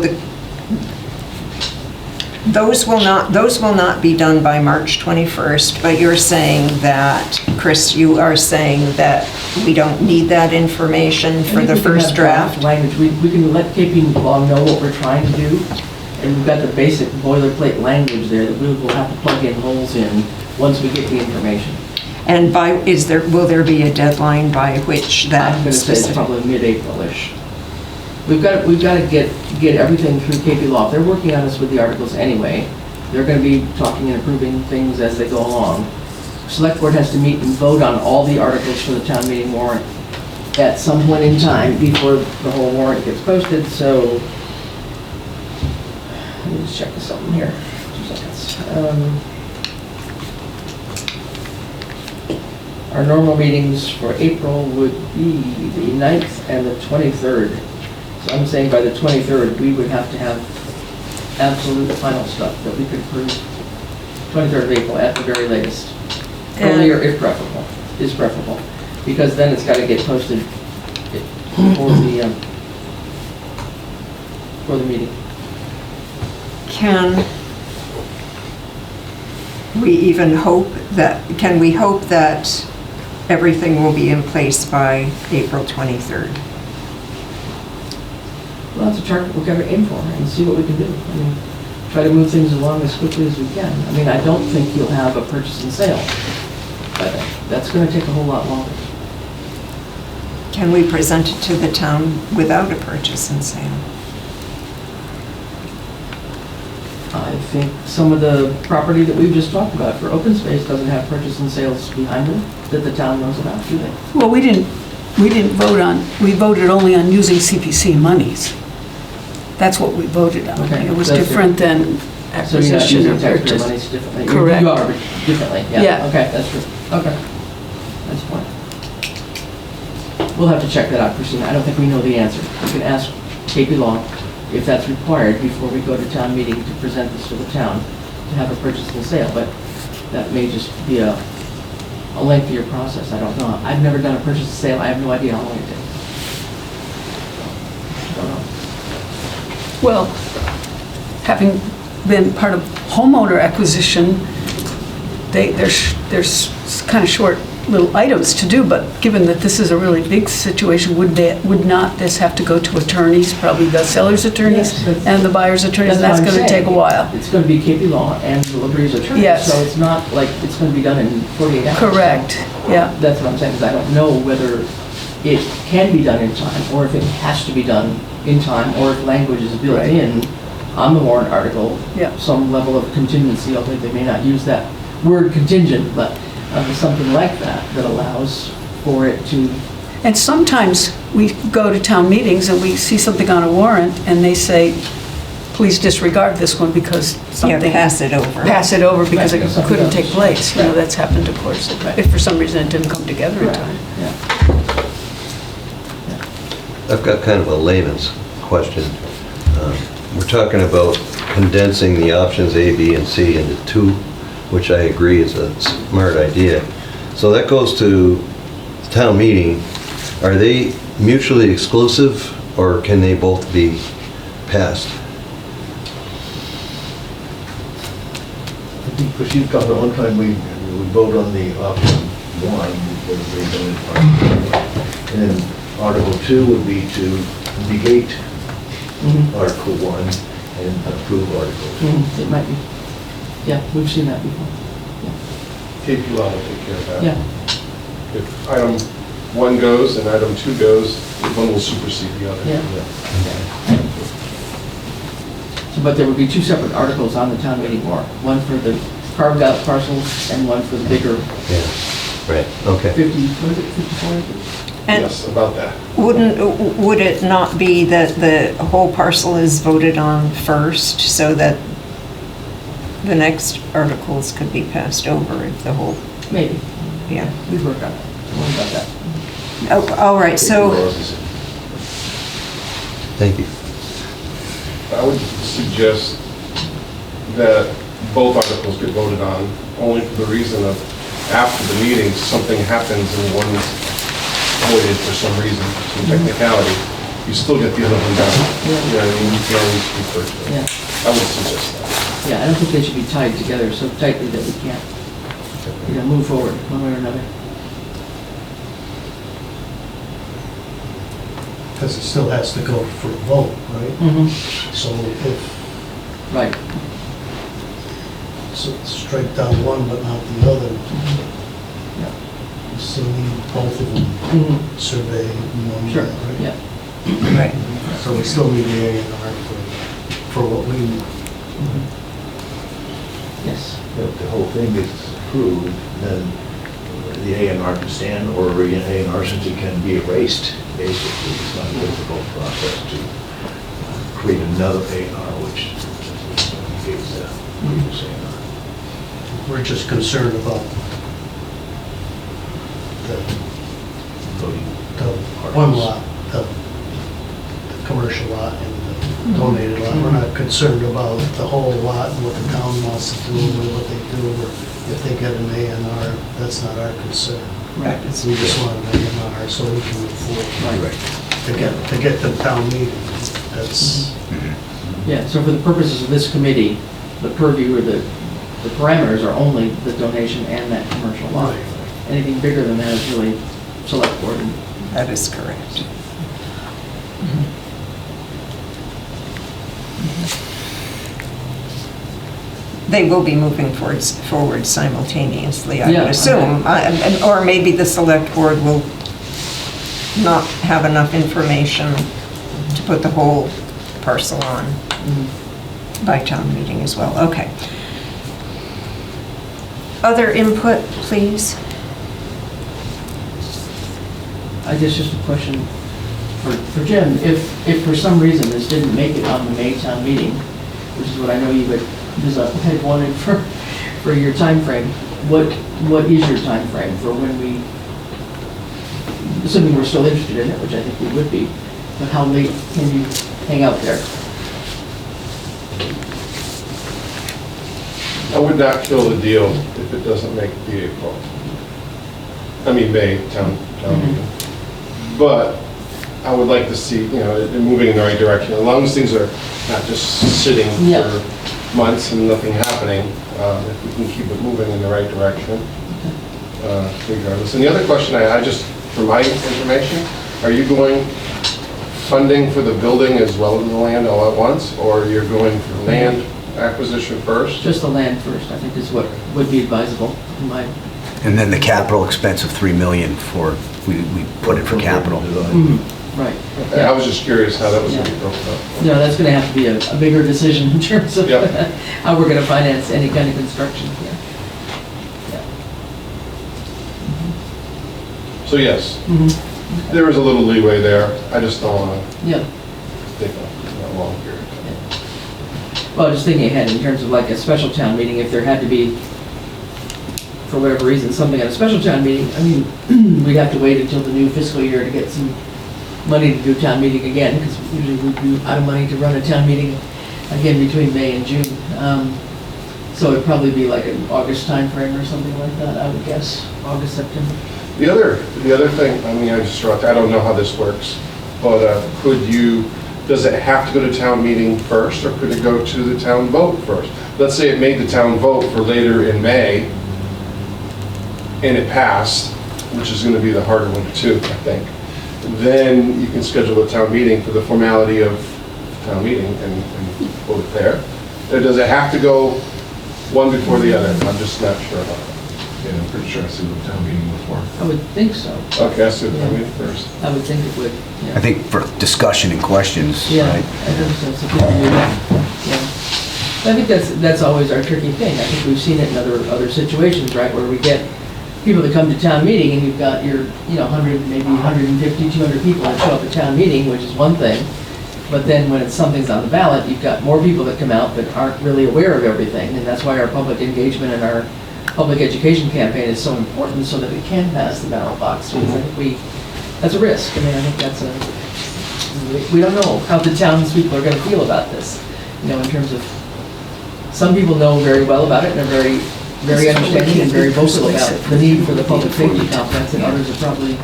those will not be done by March 21st, but you're saying that, Chris, you are saying that we don't need that information for the first draft? Language, we can let KP Law know what we're trying to do, and we've got the basic boilerplate language there that we will have to plug in holes in once we get the information. And will there be a deadline by which that I'm going to say it's specific? probably mid-April-ish. We've got to get everything through KP Law. If they're working on us with the articles anyway, they're going to be talking and approving things as they go along. Select Board has to meet and vote on all the articles for the town meeting warrant at some point in time before the whole warrant gets posted, so let me just check something here. 2 seconds. Our normal meetings for April would be the 9th and the 23rd. So I'm saying by the 23rd, we would have to have absolute final stuff that we could approve. 23rd of April at the very latest. Earlier if preferable, is preferable. Because then it's got to get posted for the meeting. Can we hope that everything will be in place by April 23rd? Well, that's a target we've got to aim for and see what we can do. I mean, try to move things along as quickly as we can. I mean, I don't think you'll have a purchase and sale, but that's going to take a whole lot longer. Can we present it to the town without a purchase and sale? I think some of the property that we've just talked about for open space doesn't have purchase and sales behind them that the town knows about, do they? Well, we didn't vote on, we voted only on using CPC monies. That's what we voted on. Okay, It was that's different than So you're not acquisition using or taxpayer purchase. monies differently? Correct. You are, but differently, yeah. Yeah. Okay, that's true. Okay. That's the point. We'll have to check that out, Christina. I don't think we know the answer. We can ask KP Law if that's required before we go to town meeting to present this to the town, to have a purchase and sale, but that may just be a lengthier process. I don't know. I've never done a purchase and sale. I have no idea how long it takes. I don't know. Well, having been part of homeowner acquisition, there's kind of short little items to do, but given that this is a really big situation, would not this have to go to attorneys, probably the seller's attorneys Yes, and the buyer's attorneys, and that's what I'm going to take a saying. while? It's going to be KP Law and the Labries attorney. Yes. So it's not like it's going to be done in 48 hours. Correct, yeah. That's what I'm saying, is I don't know whether it can be done in time, or if it has to be done in time, or if language is built Right. in on the warrant article. Yeah. Some level of contingency, although they may not use that word contingent, but something like that allows for it to. And sometimes we go to town meetings and we see something on a warrant and they say, please disregard this one because something. Yeah, pass it over. Pass it over because Right, it something couldn't else. take place. You know, Right. that's happened, of course, Right. if for some reason it didn't come together in time. Yeah. I've got kind of a layman's question. We're talking about condensing the options A, B, and C into two, which I agree is a smart idea. So that goes to town meeting. Are they mutually exclusive, or can they both be passed? I think for she's got the one time we vote on the option one, and then Article 2 would be to negate Mhm. Article 1 and approve Article 2. It might be. Yeah, we've seen that before. KP Law will take care of that. Yeah. If item 1 goes and item 2 goes, one will supersede the other. Yeah. So, but there would be two separate articles on the town meeting warrant, one for the carved out parcels and one for the bigger Yeah, right, okay. 54 acres? And Yes, about that. would it not be that the whole parcel is voted on first, so that the next articles could be passed over if the whole, Maybe. yeah. We've worked on that. Don't worry about that. Oh, all right, so, Thank you. I would suggest that both articles get voted on, only for the reason of after the meeting, something happens and one's voided for some reason, some technicality, you still get the other one done. You know what I mean? You can always refer to it. Yeah. I would suggest that. Yeah, I don't think they should be tied together so tightly that we can't, move forward one way or another. Because it still has to go for a vote, right? Mm-hmm. So if, Right. so strike down one but not the other, Yeah. you still need both of them Mm-hmm. surveyed and one, Sure, right? yeah. right. So we still need the A and R for what we need. Yes. If the whole thing gets approved, then the A and R can stand, or an A and R, since it can be erased, basically. It's not a difficult process to create another A and R, which is the previous A and R. We're just concerned about the Voting one lot, the commercial lot and the donated lot. We're not concerned about the whole lot and what the town wants to do or what they do, or if they get an A and R, that's not our concern. Right. We just want an A and R so we can move forward. Right. To get to the town meeting, that's, Yeah, so for the purposes of this committee, the purview or the parameters are only the donation and that commercial lot. Right. Anything bigger than that is really select board. And That is correct. They will be moving forward simultaneously, I Yeah, would assume. Or maybe the select board will not have enough information to put the whole parcel on by town meeting as well. Okay. Other input, please? I guess just a question for Jim. If for some reason this didn't make it on the May town meeting, which is what I know you had wanted for your time frame, what is your time frame for when we, assuming we're still interested in it, which I think we would be, but how late can you hang out there? I would not kill the deal if it doesn't make the April. I mean, May town meeting. But I would like to see, it moving in the right direction. As long as things are not just sitting Yeah. for months and nothing happening, if we can keep it moving in the right direction, regardless. And the other question I just, for my information, are you going funding for the building as well as the land all at once? Or you're going for land acquisition first? Just the land first, I think is what would be advisable in my. And then the capital expense of 3 million we put it for capital. Right. Okay, I was just curious how that was going to be broken up. No, that's going to have to be a bigger decision in terms of Yep. how we're going to finance any kind of construction here. So yes, there is a little leeway there. I just don't want to Yeah. take a long period of time. Well, just thinking ahead in terms of like a special town meeting, if there had to be, for whatever reason, something at a special town meeting, I mean, we'd have to wait until the new fiscal year to get some money to do town meeting again, because usually we'd be out of money to run a town meeting again between May and June. So it'd probably be like an August timeframe or something like that, I would guess, August, September. The other thing, I mean, I don't know how this works, but does it have to go to town meeting first, or could it go to the town vote first? Let's say it made the town vote for later in May, and it passed, which is going to be the harder one too, I think. Then you can schedule a town meeting for the formality of town meeting and vote it there. Or does it have to go one before the other? I'm just not sure about that. Yeah, I'm pretty sure I see the town meeting before. I would think so. Okay, I see the town meeting first. I would think it would, yeah. I think for discussion and questions, Yeah, right? I think so, so people do that, yeah. I think that's always our tricky thing. I think we've seen it in other situations, right, where we get people that come to town meeting and you've got your, 100, maybe 150, 200 people that show up at town meeting, which is one thing. But then when something's on the ballot, you've got more people that come out that aren't really aware of everything. And that's why our public engagement and our public education campaign is so important, so that we can pass the ballot box. Because I think that's a risk. I mean, I think we don't know how the townspeople are going to feel about this. You know, in terms of, some people know very well about it and are very, very understanding and very vocal about the need for the public safety complex, and others are probably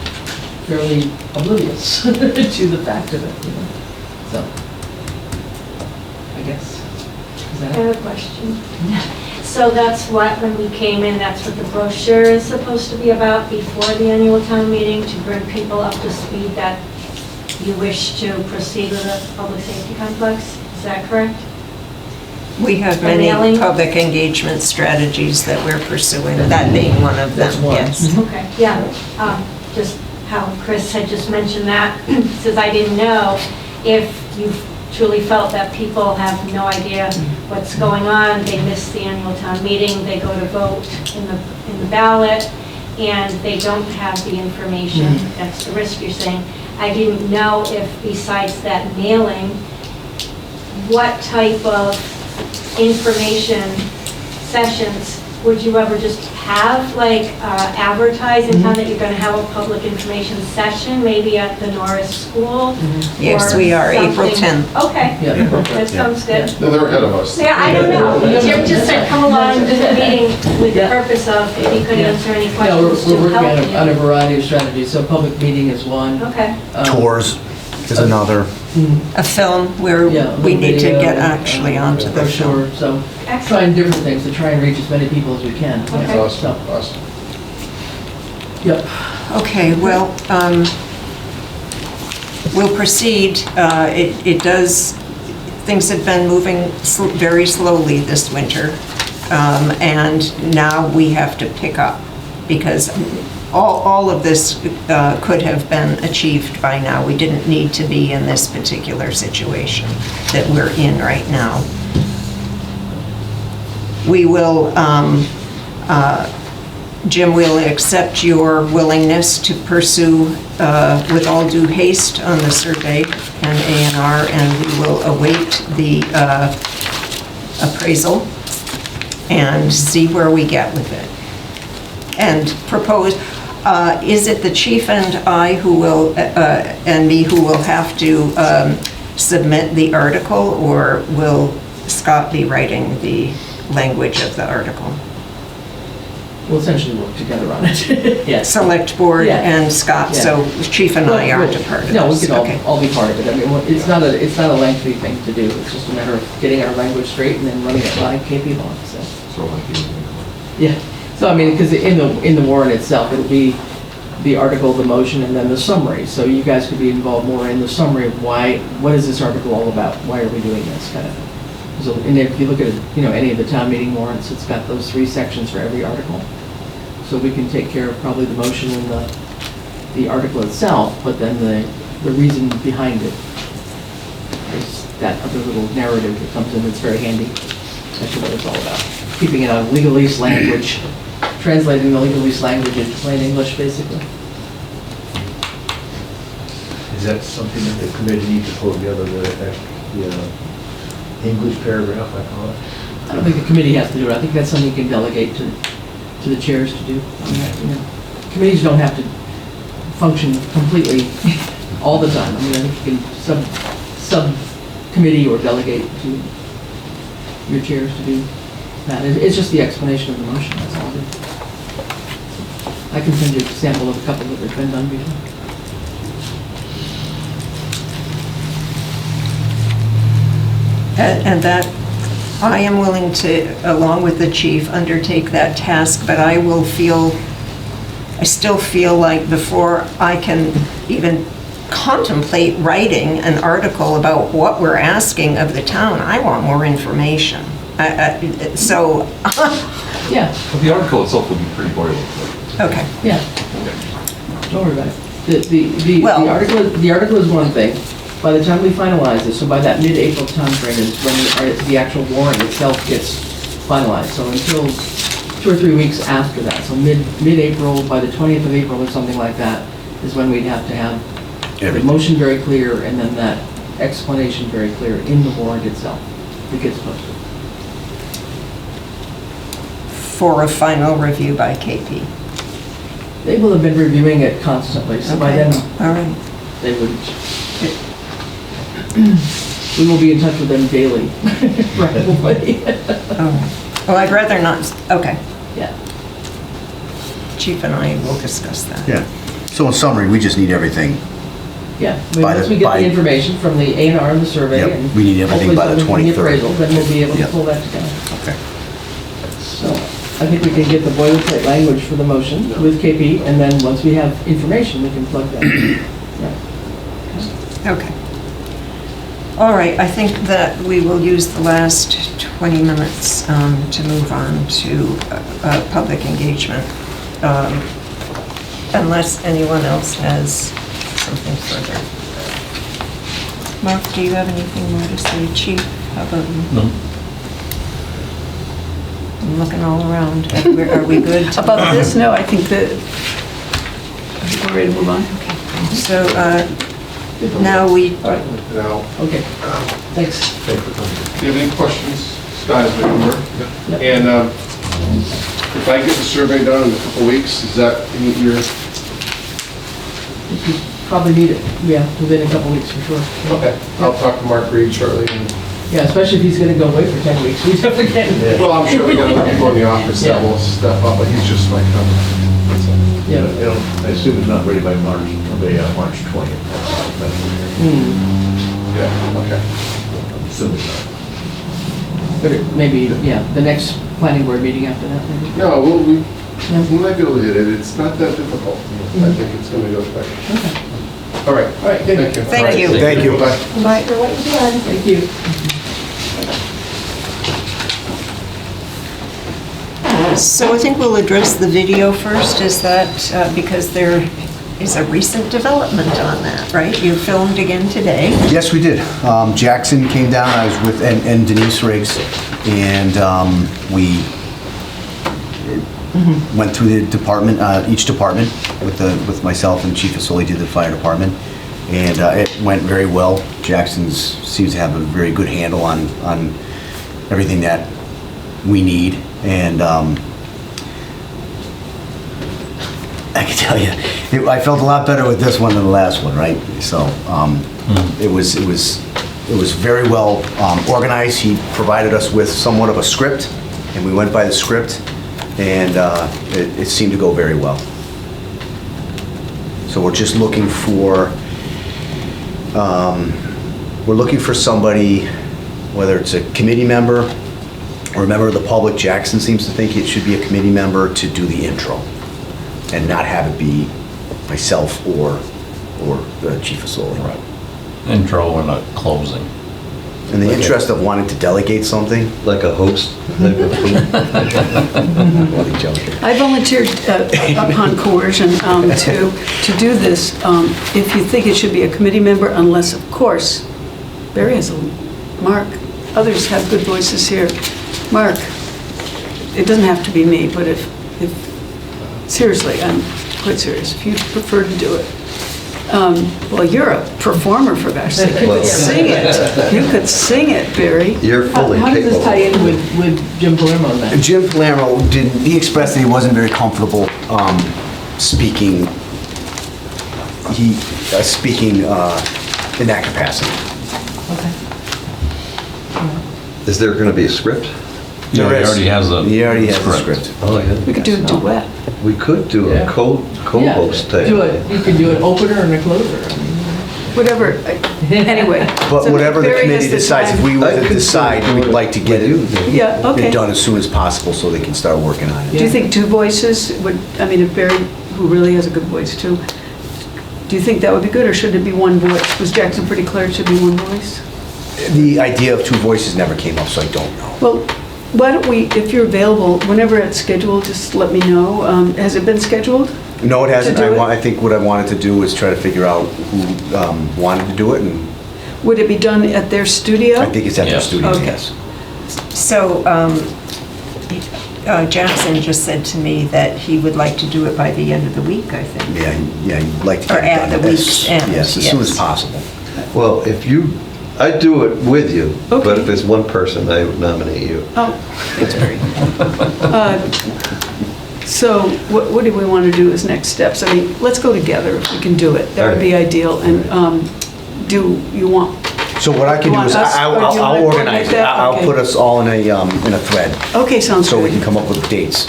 fairly oblivious to the fact of it, you know. So, I guess, is I that have a question. So that's what, when we came in, that's what the brochure is supposed to be about before the annual town meeting, to bring people up to speed that you wish to proceed with a public safety complex? Is that correct? We have The many mailing? public engagement strategies that we're pursuing, that being one of them, That's one. yes. Okay, yeah, just how Chris had just mentioned that, since I didn't know if you truly felt that people have no idea what's going on, they miss the annual town meeting, they go to vote in the ballot, and they don't have the information. That's the risk you're saying. I didn't know if, besides that mailing, what type of information sessions would you ever just have, like advertise in town that you're going to have a public information session, maybe at the Norris School? Yes, or we are, April something? 10th. Okay, Yeah. that sounds good. No, they're ahead of us. Yeah, I don't know. Jim just said come along to the meeting with the Yeah. purpose of, if he could Yeah. answer any Yeah, questions we're to working on help a you. variety of strategies, so public meeting is one. Okay, Tours is another. A film where Yeah, we need to video, get actually onto the film. brochure, so excellent. trying different things to try and reach as many people as we can. Okay. That's awesome, awesome. Yep. Okay, well, we'll proceed. It does, things have been moving very slowly this winter, and now we have to pick up, because all of this could have been achieved by now. We didn't need to be in this particular situation that we're in right now. We will, Jim, will accept your willingness to pursue with all due haste on the survey and A&R, and we will await the appraisal and see where we get with it. And propose, is it the chief and I who will, and me who will have to submit the article, or will Scott be writing the language of the article? We'll essentially work together on it. Yes. Select board Yeah. and Scott, Yeah. so chief and I aren't a part of this? No, we can Okay. all be part of it. I mean, it's not a lengthy thing to do. It's just a matter of getting our language straight and then running it by KP Law, so. So like you. Yeah, so I mean, because in the warrant itself, it'll be the article, the motion, and then the summary. So you guys could be involved more in the summary of what is this article all about? Why are we doing this kind of thing? So, and if you look at, any of the town meeting warrants, it's got those 3 sections for every article. So we can take care of probably the motion and the article itself, but then the reason behind it is that other little narrative that comes in that's very handy. That's what it's all about. Keeping it on legalese language, translating the legalese language into plain English, basically. Is that something that the committee needs to pull together, the English paragraph, I call it? I don't think the committee has to do it. I think that's something you can delegate to the chairs to do. Committees don't have to function completely all the time. I mean, I think you can subcommittee or delegate to your chairs to do that. It's just the explanation of the motion, that's all it is. I can send you a sample of a couple that have been done before. And that, I am willing to, along with the chief, undertake that task, but I still feel like before I can even contemplate writing an article about what we're asking of the town, I want more information. So, Yeah, But the article itself would be pretty boilerplate. okay. yeah. Don't worry about it. Well- The article is one thing. By the time we finalize this, so by that mid-April timeframe is when the actual warrant itself gets finalized. So until 2 or 3 weeks after that, so mid-April, by the 20th of April or something like that, is when we'd have to have the Everything. motion very clear, and then that explanation very clear in the warrant itself that gets posted. For a final review by KP. They will have been reviewing it constantly, so by Okay. then All right. they would, we will be in touch with them daily, probably. All right. Well, I'd rather not, okay. Yeah. Chief and I will discuss that. Yeah. So in summary, we just need everything. Yeah, I mean, By once the- we get by- the information from the A&R and the survey, Yep, and we need everything by the hopefully something from 23rd. the appraisal, then we'll be able to Yep. pull that together. Okay. So I think we can get the boilerplate language for the motion with KP, and then once we have information, we can plug that in. Yeah. Okay. All right, I think that we will use the last 20 minutes to move on to public engagement, unless anyone else has something further. Mark, do you have anything more to say? Chief, how about you? No. I'm looking all around. Are we good? About this, no, I think that we're ready to move on. So now we, Now, Okay, thanks. do you have any questions? Scott has my number. Yep. And if I get the survey done in a couple weeks, is that meet your, You probably need it, yeah, within a couple weeks for sure. okay, I'll talk to Mark Reed shortly. And- Yeah, especially if he's gonna go away for 10 weeks, we definitely can. Well, I'm sure we got other people in the office that will step up, but he's just my comment. Yeah. I assume it's not ready by March 20th. Yeah, okay. I'm assuming not. But maybe, yeah, the next planning board meeting after that, maybe. No, we Yeah. might be able to hit it. It's not that difficult. I think it's going to go quick. Okay. All right. All right, good. Thank you. Thank you. Thank you. Bye. Bye. Thank you. So I think we'll address the video first. Is that, because there is a recent development on that, right? You filmed again today. Yes, we did. Jackson came down, I was with, and Denise Riggs, and we went through the department, each department, with myself and Chief Fasoli did the fire department, and it went very well. Jackson seems to have a very good handle on everything that we need, and I can tell you, I felt a lot better with this one than the last one, right? So it was very well organized. He provided us with somewhat of a script, and we went by the script, and it seemed to go very well. So we're just looking for somebody, whether it's a committee member or a member of the public. Jackson seems to think it should be a committee member to do the intro, and not have it be myself or Chief Fasoli. Right. Intro and a closing. In the interest of wanting to delegate something. Like a host type of thing. I volunteered upon coercion to do this. If you think it should be a committee member, unless, of course, Barry has Mark, others have good voices here. Mark, it doesn't have to be me, but if seriously, I'm quite serious, if you prefer to do it. Well, you're a performer, for gosh sake. You could sing it. You could sing it, Barry. You're fully How does this tie capable. in with Jim Palermo then? Jim Palermo he expressed that he wasn't very comfortable speaking in that capacity. Is there going to be a script? Yeah, There he is. already has a He already has the script. script. Oh, yeah. We could do a duet. We could do a Yeah. co-host type. You could do an opener and a closer. I mean, Whatever, anyway. But So whatever the Barry has committee the decides, if time. we were I to could decide, do we'd it. like to get it Yeah, okay. done as soon as possible so they can start working on it. Do you think two voices would, I mean, if Barry, who really has a good voice too, do you think that would be good, or should it be one voice? Was Jackson pretty clear it should be one voice? The idea of two voices never came up, so I don't know. Well, why don't we, if you're available, whenever it's scheduled, just let me know. Has it been scheduled? No, it hasn't. To do it? I think what I wanted to do was try to figure out who wanted to do it, and Would it be done at their studio? I think it's at their Yes. studios, Okay. yes. So Jackson just said to me that he would like to do it by the end of the week, I think. Yeah, you'd like to Or get it at done the week's end, Yes, as soon as yes. possible. Well, if you I'd do it with you, but Okay. if it's one person, I would nominate you. Oh, thanks, Barry. So what do we want to do as next steps? I mean, let's go together if we can do it. That would be ideal. And do you want, So what I can You do want is us, or do you I'll wanna organize coordinate it. that? I'll Okay. put us all in a thread, okay, sounds so we can good. come up with dates.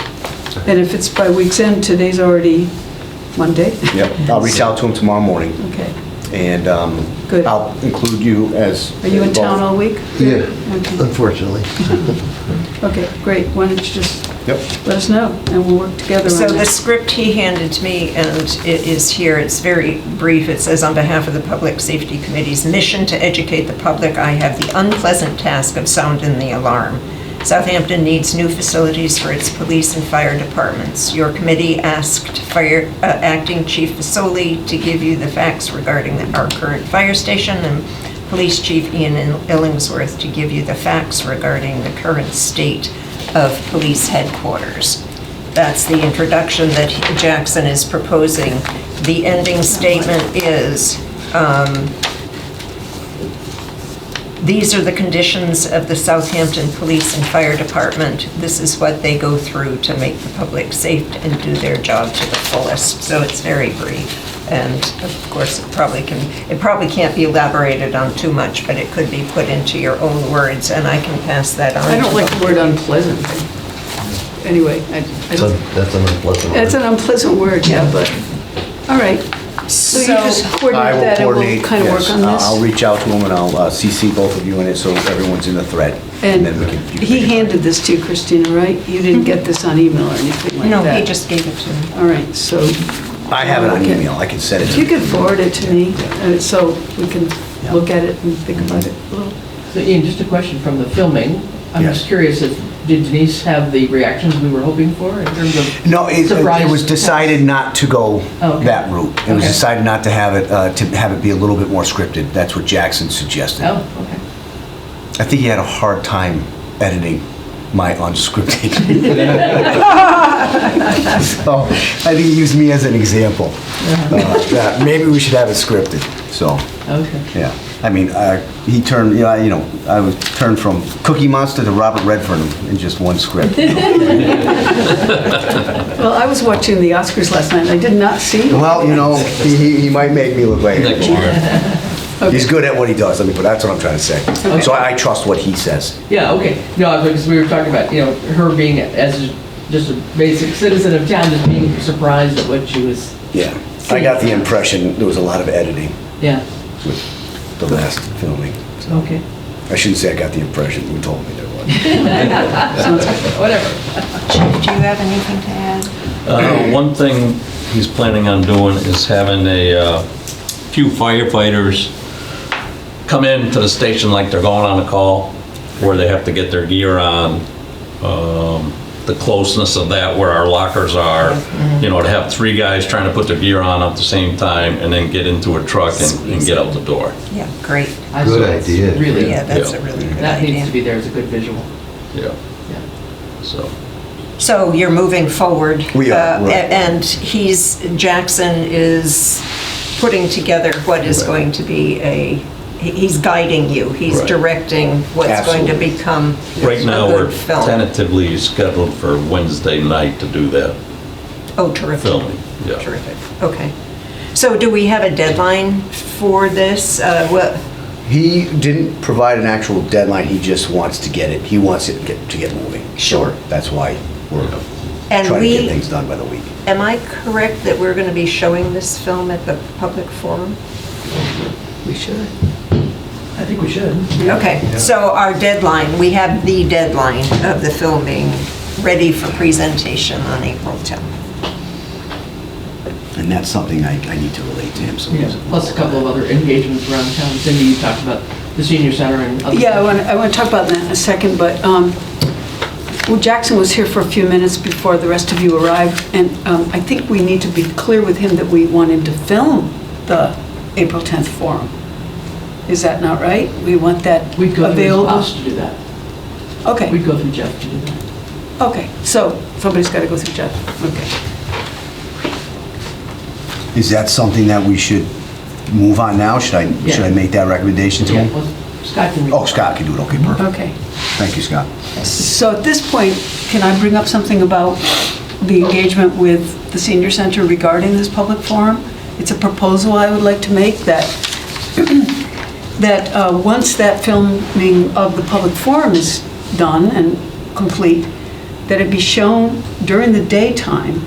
And if it's by week's end, today's already Monday? Yep, I'll reach out to him tomorrow morning, Okay. and Good. I'll include you as... Are you in town all week? Yeah, Okay. unfortunately. Okay, great. Why don't you just Yep. let us know, and we'll work together on So that. the script he handed to me, and it is here, it's very brief. It says, "On behalf of the Public Safety Committee's mission to educate the public, I have the unpleasant task of sounding the alarm. Southampton needs new facilities for its police and fire departments. Your committee asked Acting Chief Fasoli to give you the facts regarding our current fire station, and Police Chief Ian Illingsworth to give you the facts regarding the current state of police headquarters." That's the introduction that Jackson is proposing. The ending statement is, "These are the conditions of the Southampton Police and Fire Department. This is what they go through to make the public safe and do their job to the fullest." So it's very brief. And of course, it probably can't be elaborated on too much, but it could be put into your own words, and I can pass that on. I don't to like them. the word unpleasant. Anyway, I don't, That's an unpleasant it's an word. unpleasant word, yeah, but, all right. So you just I coordinate will that and we'll coordinate, kind of work yes. on this? I'll reach out to him and I'll CC both of you in it, so everyone's in the thread. And then we can... you can he take it. handed this to you, Christina, right? You didn't get this on email or anything like that? No, he just gave it to me. All right, so I have it on Okay. email, I can send it if to you you. could forward it to me, so we can look at it and think about it a little. So Ian, just a question from the filming. I'm Yes. just curious, did Denise have the reactions we were hoping for in terms of? No, it surprise was decided not to go Oh, okay. that route. It was Okay. decided not to have it be a little bit more scripted. That's what Jackson suggested. Oh, okay. I think he had a hard time editing my unscripted. So I think he used me as an example. That maybe we should have it scripted, so, Okay. yeah. I mean, he turned, I was turned from Cookie Monster to Robert Redford in just one script. Well, I was watching the Oscars last night, and I did not see. Well, he might make me look like it. Next year. He's good at what he does, but that's what I'm trying to say. So I trust what he says. Yeah, okay. No, because we were talking about, her being as just a basic citizen of town, just being surprised at what she was, Yeah. I got the impression there was a lot of editing yeah. with the last filming. So Okay. I shouldn't say I got the impression, you told me there was. Whatever. Chief, do you have anything to add? One thing he's planning on doing is having a few firefighters come into the station like they're going on a call, where they have to get their gear on. The closeness of that, where our lockers are, to have three guys trying to put their gear on at the same time and then get into a truck and get out the door. Yeah, great. I Good saw it's idea. Really, Yeah, that's Yeah. a really good that needs to idea. be there as a good visual. Yeah, Yeah. so. So you're moving forward. We are, right. And Jackson is putting together what is going to be he's guiding you. He's Right. directing what's going to Absolutely. become Right now, a we're good film. tentatively scheduled for Wednesday night to do that Oh, terrific. filming. Yeah. Terrific, okay. So do we have a deadline for this? He didn't provide an actual deadline, he just wants to get it, he wants it to get moving. Sure. So that's why we're And trying to get things done by the week. Am I correct that we're going to be showing this film at the public forum? We should. I think we should. Okay, so our deadline, we have the deadline of the filming ready for presentation on April 10th. And that's something I need to relate to him, so. Yeah, plus a couple of other engagements around town. Cindy, you talked about the senior center and other. Yeah, I want to talk about that in a second, but well, Jackson was here for a few minutes before the rest of you arrived, and I think we need to be clear with him that we wanted to film the April 10th forum. Is that not right? We want that We'd go through available? us to do that. Okay, We'd go through Jeff to do that. okay, so somebody's got to go through Jeff, okay. Is that something that we should move on now? Should I Yeah. make that recommendation to Yeah, him? Scott can read. Oh, Scott can do it, okay, perfect. Okay. Thank you, Scott. So at this point, can I bring up something about the engagement with the senior center regarding this public forum? It's a proposal I would like to make that, once that filming of the public forum is done and complete, that it be shown during the daytime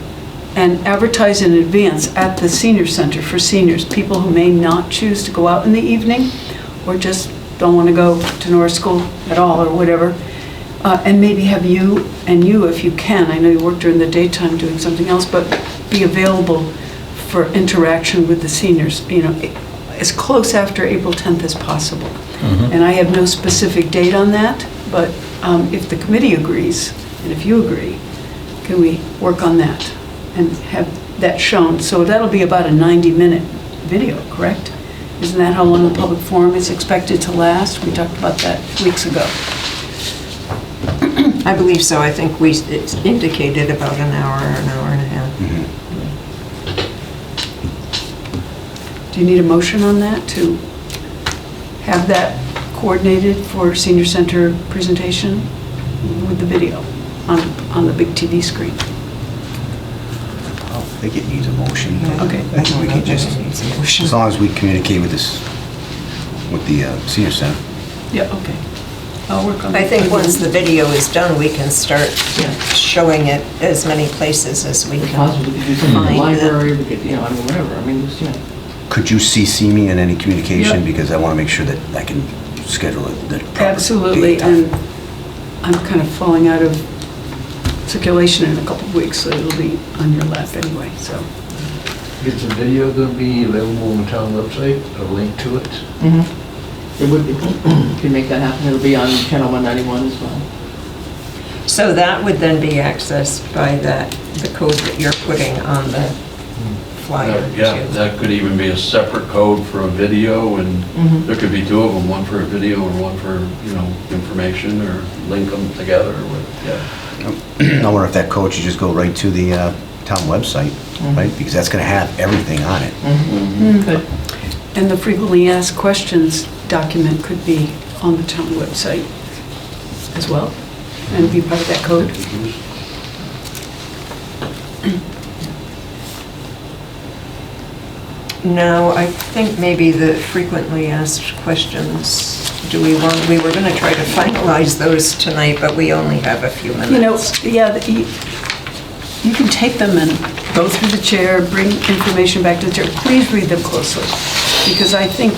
and advertised in advance at the senior center for seniors, people who may not choose to go out in the evening or just don't want to go to Norris School at all or whatever. And maybe have you, if you can, I know you work during the daytime doing something else, but be available for interaction with the seniors, as close after April 10th as possible. And I have no specific date on that, but if the committee agrees, and if you agree, can we work on that and have that shown? So that'll be about a 90-minute video, correct? Isn't that how long the public forum is expected to last? We talked about that weeks ago. I believe so. I think it's indicated about an hour and a half. Do you need a motion on that to have that coordinated for senior center presentation with the video on the big TV screen? I think it needs a motion. Okay. I think we can just, as long as we communicate with this, with the senior center. Yeah, okay. I'll work on that. I think once the video is done, we can start showing it as many places as we can Possibly, we could do something in the find. library, we could, I mean, whatever, I mean, just, Could you CC me in any communication? Yep. Because I want to make sure that I can schedule it. the proper Absolutely, date and and time. I'm kind of falling out of circulation in a couple of weeks, so it'll be on your lap anyway, so. Is the video going to be available on the town website, a link to it? it would, you can make that happen, it'll be on Channel 191 as well. So that would then be accessed by the code that you're putting on the flyer. Yeah, too. that could even be a separate code for a video, and there could be two of them, one for a video and one for, information, or link them together, or I wonder if that code should just go right to the town website, right? Because that's going to have everything on it. Good. And the frequently asked questions document could be on the town website as well, and be part of that code. No, I think maybe the frequently asked questions, we were going to try to finalize those tonight, but we only have a few minutes. You can take them and go through the chair, bring information back to the chair. Please read them closely, because I think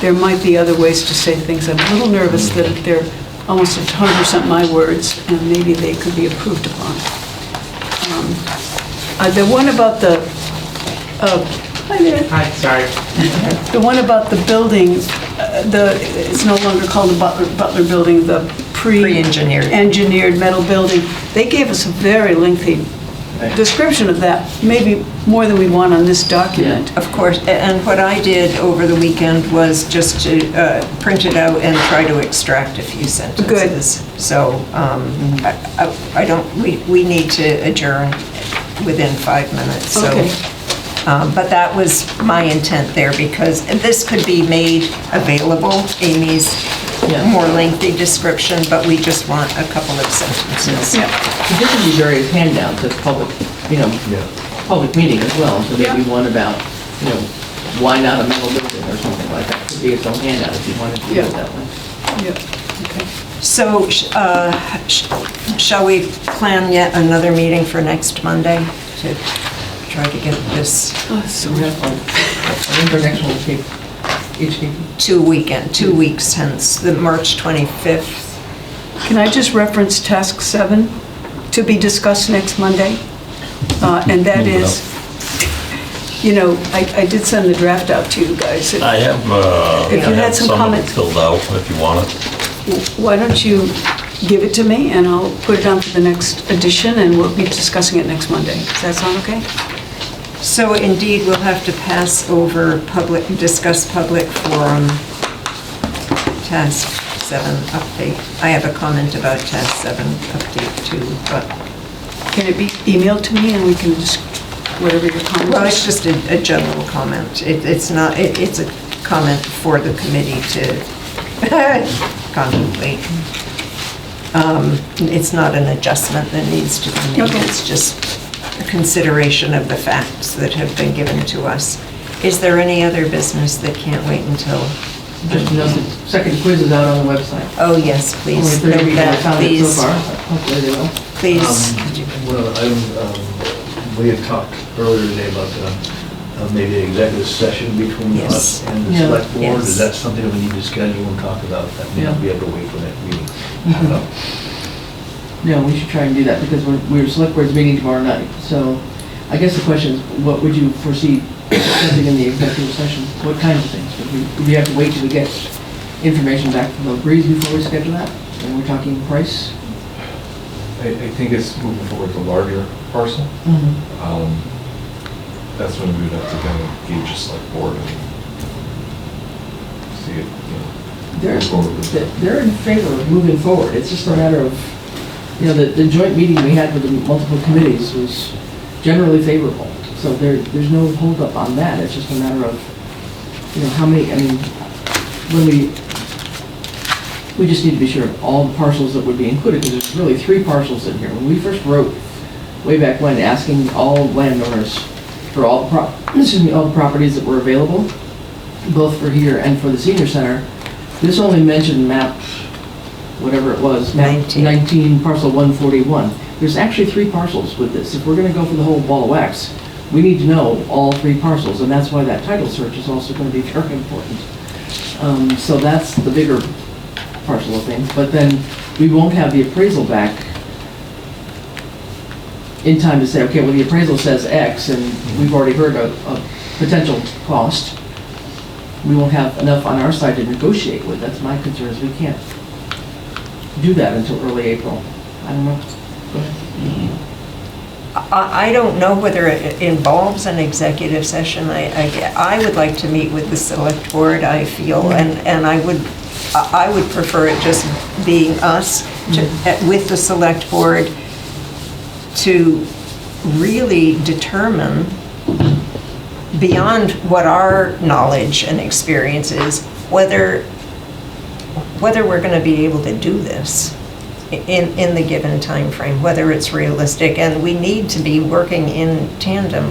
there might be other ways to say things. I'm a little nervous that they're almost 100% my words, and maybe they could be improved upon. The one about the, hi there. Hi, sorry. The one about the building, it's no longer called the Butler Building, the Pre-engineered. engineered metal building. They gave us a very lengthy description of that, maybe more than we want on this document. Of course, and what I did over the weekend was just to print it out and try to extract a few sentences. Good. So we need to adjourn within 5 minutes. So. Okay. But that was my intent there, because this could be made available, Amy's more lengthy description, but we just want a couple of sentences. Yeah. This would be various handouts as public, public meeting as well, so maybe one about, why not a metal building or something like that. Could be its own handout if you wanted to do it that way. Yeah, okay. So shall we plan yet another meeting for next Monday to try to get this Oh, so I think our next one will be HDP. 2 weeks hence, the March 25th? Can I just reference task 7 to be discussed next Monday? And that is, I did send the draft out to you guys. I have, If you had some of it comments. filled out if you want it. Why don't you give it to me, and I'll put it on for the next edition, and we'll be discussing it next Monday. Does that sound okay? So indeed, we'll have to pass over discuss public forum task 7 update. I have a comment about task 7 update too, but. Can it be emailed to me, and we can just, whatever your comment is? Well, it's just a general comment. It's a comment for the committee to contemplate. It's not an adjustment that needs to be made, Okay. it's just a consideration of the facts that have been given to us. Is there any other business that can't wait until? Just to note, the second quiz is out on the website. Oh, yes, Only please, 30 note people have that, found it so please, far. Hopefully they will. please. Well, we had talked earlier today about maybe an executive session between Yes. us and the Yeah. select board. Yes. Is that something that we need to schedule and talk about? That may not be able to wait for that meeting. I don't know. No, we should try and do that because we're select board's meeting tomorrow night. So I guess the question is, what would you foresee discussing in the executive session? What kinds of things? Would we have to wait till we get information back from the Breeze before we schedule that? And we're talking price? I think it's moving forward with a larger parcel. That's when we would have to kind of gauge a select board and see it, They're, move forward with it. they're in favor of moving forward. It's just a matter of, the joint meeting we had with the multiple committees was generally favorable. So there's no holdup on that. It's just a matter of, how many, when we just need to be sure of all the parcels that would be included, because there's really 3 parcels in here. When we first wrote, way back when, asking all landowners for all the all the properties that were available, both for here and for the senior center, this only mentioned map, whatever it was, map 19, parcel 141. There's actually 3 parcels with this. If we're gonna go for the whole ball of wax, we need to know all 3 parcels, and that's why that title search is also gonna be very important. So that's the bigger parcel of things, but then we won't have the appraisal back in time to say, okay, well, the appraisal says X, and we've already heard a potential cost. We won't have enough on our side to negotiate with. That's my concern, is we can't do that until early April. I don't know. Go ahead. I don't know whether it involves an executive session. I would like to meet with the select board, I feel, and I would prefer it just being us with the select board to really determine, beyond what our knowledge and experience is, whether we're going to be able to do this in the given time frame, whether it's realistic. And we need to be working in tandem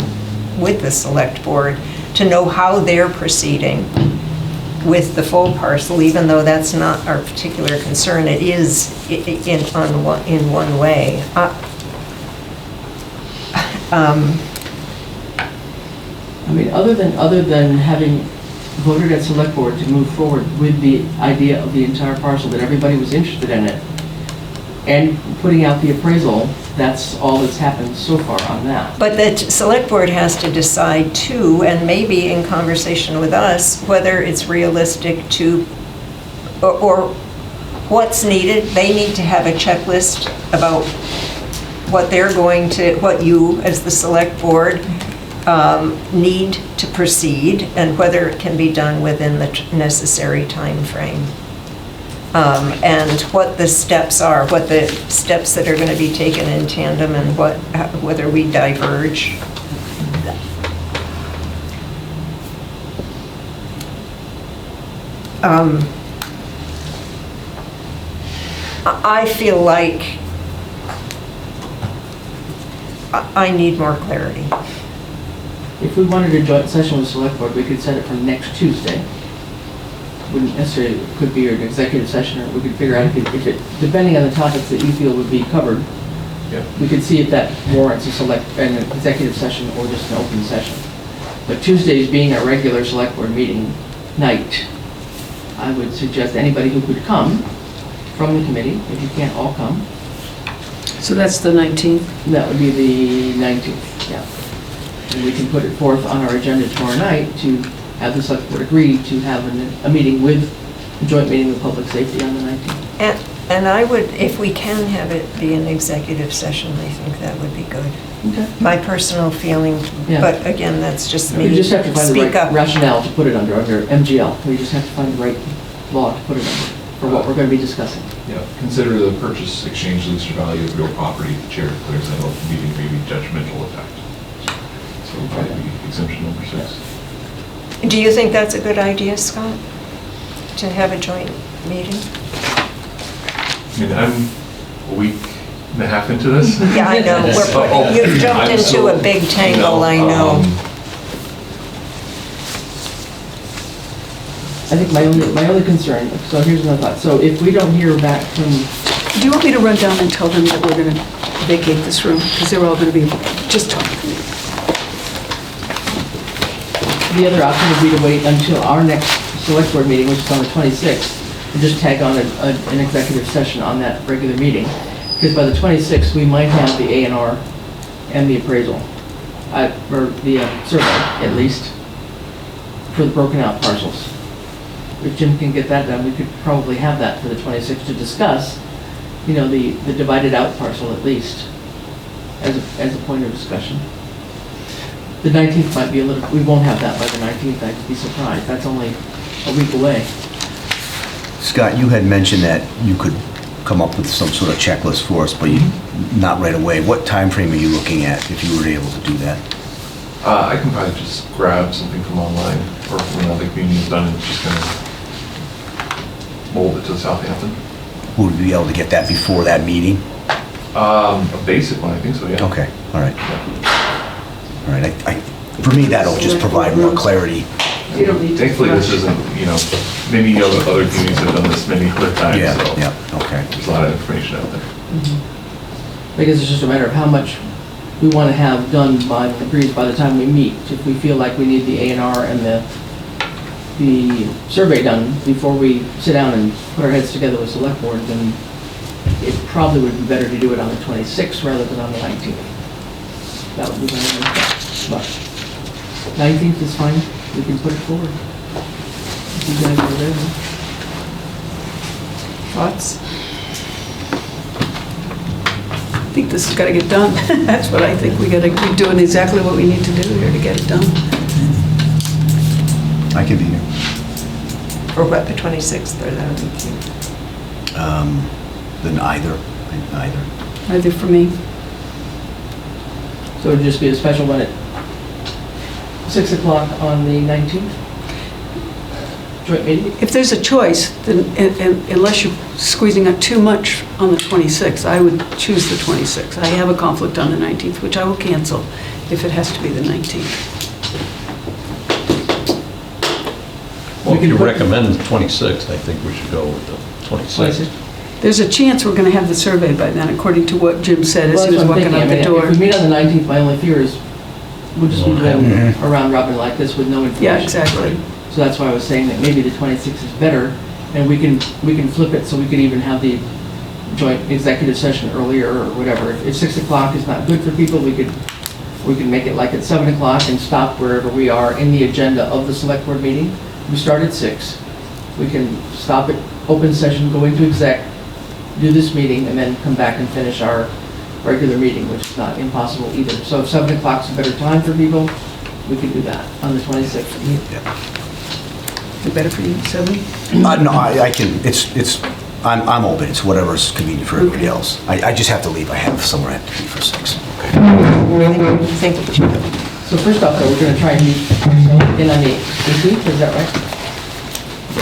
with the select board to know how they're proceeding with the full parcel, even though that's not our particular concern. It is in one way. Other than having voted at select board to move forward with the idea of the entire parcel, that everybody was interested in it, and putting out the appraisal, that's all that's happened so far on that. But the select board has to decide too, and maybe in conversation with us, whether it's realistic to, or what's needed. They need to have a checklist about what what you as the select board need to proceed, and whether it can be done within the necessary time frame. And what the steps are, what the steps that are going to be taken in tandem, and whether we diverge. I feel like I need more clarity. If we wanted a joint session with select board, we could set it for next Tuesday. Wouldn't necessarily, could be an executive session, or we could figure out if it, depending on the topics that you feel would be covered, we could see if that warrants an executive session or just an open session. But Tuesdays being a regular select board meeting night, I would suggest anybody who could come from the committee, if you can't all come. So that's the 19th? That would be the 19th, yeah. And we can put it forth on our agenda tomorrow night to have the select board agree to have a meeting with, a joint meeting with public safety on the 19th. And I would, if we can have it be an executive session, I think that would be good. Okay. My personal feeling, Yeah. but again, that's just me. We just have to find the Speak right up. rationale to put it under MGL. We just have to find the right law to put it under for what we're going to be discussing. Yeah, consider the purchase, exchange, lease, or value of real property. The chair declares that open meeting may be judgmental effect. So it'll probably be exemption number 6. Do you think that's a good idea, Scott? to have a joint meeting? I mean, I'm a week and a half into this. Yeah, I know. You've jumped into a big tangle, I know. I think my only concern, so here's another thought. So if we don't hear back from, Do you want me to run down and tell them that we're going to vacate this room? Because they're all going to be just talking. the other option would be to wait until our next select board meeting, which is on the 26th, and just tag on an executive session on that regular meeting. Because by the 26th, we might have the A&R and the appraisal, or the survey, at least, for the broken out parcels. If Jim can get that done, we could probably have that for the 26th to discuss, you know, the divided out parcel at least, as a point of discussion. The 19th might be a little, we won't have that by the 19th, I'd be surprised. That's only a week away. Scott, you had mentioned that you could come up with some sort of checklist for us, but not right away. What time frame are you looking at if you were able to do that? I can probably just grab something from online or from another community has done and just kind of mold it to Southampton. Would we be able to get that before that meeting? A basic one, I think so, yeah. Okay, all right. All right, for me, that'll just provide more clarity. You don't need to Thankfully, this rush. isn't, you know, many other communities have done this many other times, Yeah, so yeah, okay. there's a lot of information out there. I guess it's just a matter of how much we want to have done by the time we meet. If we feel like we need the A&R and the survey done before we sit down and put our heads together with select board, then it probably would be better to do it on the 26th rather than on the 19th. That would be better. But 19th is fine. We can put it forward. If you guys are there. Thoughts? I think this has got to get done. That's what I think. We got to keep doing exactly what we need to do here to get it done. I can be here. Or what, the 26th or the 18th? Then either. Either for me. So it would just be a special one at 6 o'clock on the 19th? Joint meeting? If there's a choice, then unless you're squeezing out too much on the 26th, I would choose the 26th. I have a conflict on the 19th, which I will cancel if it has to be the 19th. Well, if you recommend the 26th, I think we should go with the 26th. There's a chance we're going to have the survey by then, according to what Jim said as Well, he was that's what I'm walking out thinking. the I mean, door. if we meet on the 19th, my only fear is we'll just be doing a round robin like this with no information. Yeah, exactly. So that's why I was saying that maybe the 26th is better, and we can flip it so we could even have the joint executive session earlier or whatever. If 6 o'clock is not good for people, we could make it like at 7 o'clock and stop wherever we are in the agenda of the select board meeting. We start at 6. We can stop at open session, go into exec, do this meeting, and then come back and finish our regular meeting, which is not impossible either. So if 7 o'clock's a better time for people, we can do that on the 26th. Is it better for you, 7? No, I can, I'm open, it's whatever's convenient for everybody else. I just have to leave, I have somewhere I have to be for 6. Thank you. So first off, though, we're going to try and meet in on the 18th, is that right?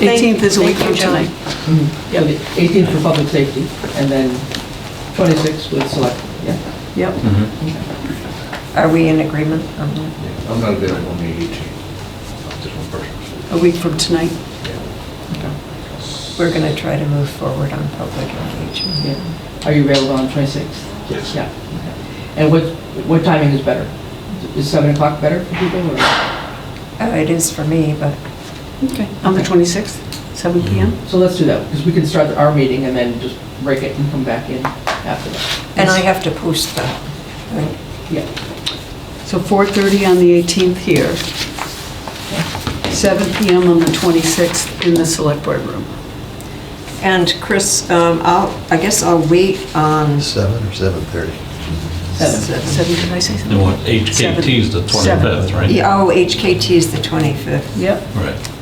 18th is a week Thank from you, John. tonight. Yeah, the 18th for public safety, and then 26th with select, yeah? Yep. Are we in agreement on that? I'm not available on the 18th. Just one person. A week from tonight. We're going to try to move forward on public engagement. Yeah. Are you available on the 26th? Yes. Yeah. Okay. And what timing is better? Is 7 o'clock better for people, or? It is for me, but Okay. On the 26th, 7 p.m.? So let's do that, because we can start our meeting and then just break it and come back in after that. and I have to post that, right? Yeah. So 4:30 on the 18th here. 7 p.m. on the 26th in the select board room. And Chris, I guess I'll wait on 7 or 7:30? 7, did I say something? And what, HKT is the 25th, right? Yeah, HKT is the 25th. Yep. Right.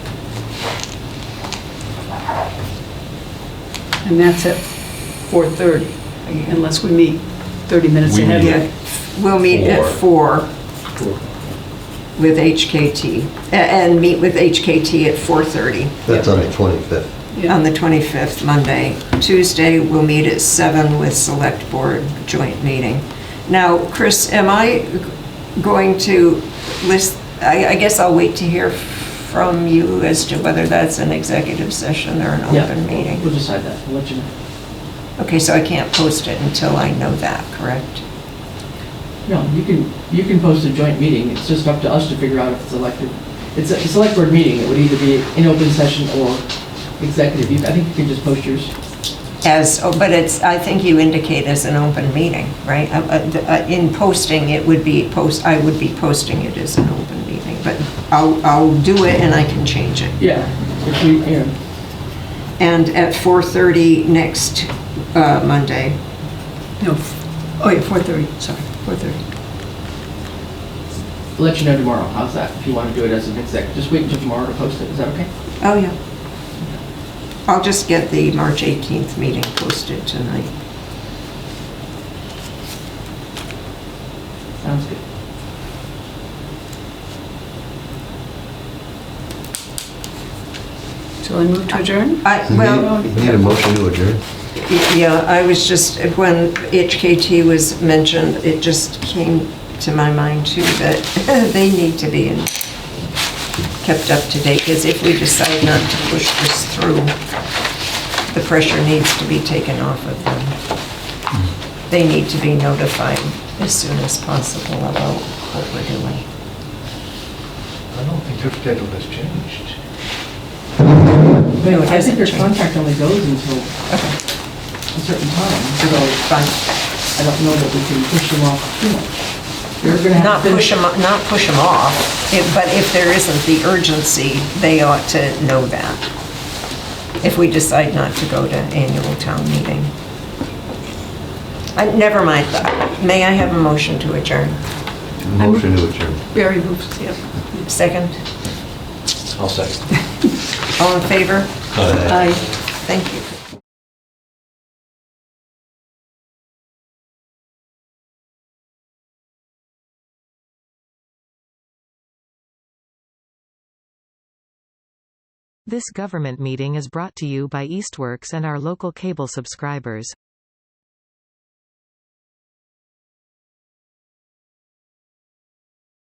And that's at 4:30, unless we meet 30 minutes We ahead. meet Yeah, we'll meet at 4. with HKT, and meet with HKT at 4:30 That's on the 25th. on the 25th, Monday. Tuesday, we'll meet at 7 with Select Board joint meeting. Now, Chris, am I going to list, I guess I'll wait to hear from you as to whether that's an executive session or an open meeting? We'll decide that, we'll let you know. Okay, so I can't post it until I know that, correct? No, you can post a joint meeting, it's just up to us to figure out if it's elected. It's a select board meeting, it would either be in open session or executive. I think you can just post yours. But it's, I think you indicate as an open meeting, right? In posting, it would be I would be posting it as an open meeting, but I'll do it and I can change it. Yeah, if we, you know. And at 4:30 next Monday. No, oh yeah, 4:30, sorry, 4:30. I'll let you know tomorrow, how's that? If you want to do it as an exec, just wait until tomorrow to post it, is that okay? Oh, yeah. I'll just get the March 18th meeting posted tonight. Sounds good. Shall I move to adjourn? Well, We need a motion to adjourn. yeah, I was just, when HKT was mentioned, it just came to my mind too that they need to be kept up to date, because if we decide not to push this through, the pressure needs to be taken off of them. They need to be notified as soon as possible about what we're doing. I don't think their schedule has changed. No, it I hasn't think their changed. contract only goes until a certain time, so I don't know that we can push them off too much. They're gonna have Not to push finish. them, not push them off, but if there isn't the urgency, they ought to know that. If we decide not to go to annual town meeting. Never mind that. May I have a motion to adjourn? Motion to adjourn. Barry moves, yep. Second? I'll second. All in favor? Aye. Thank you. This government meeting is brought to you by Eastworks and our local cable subscribers.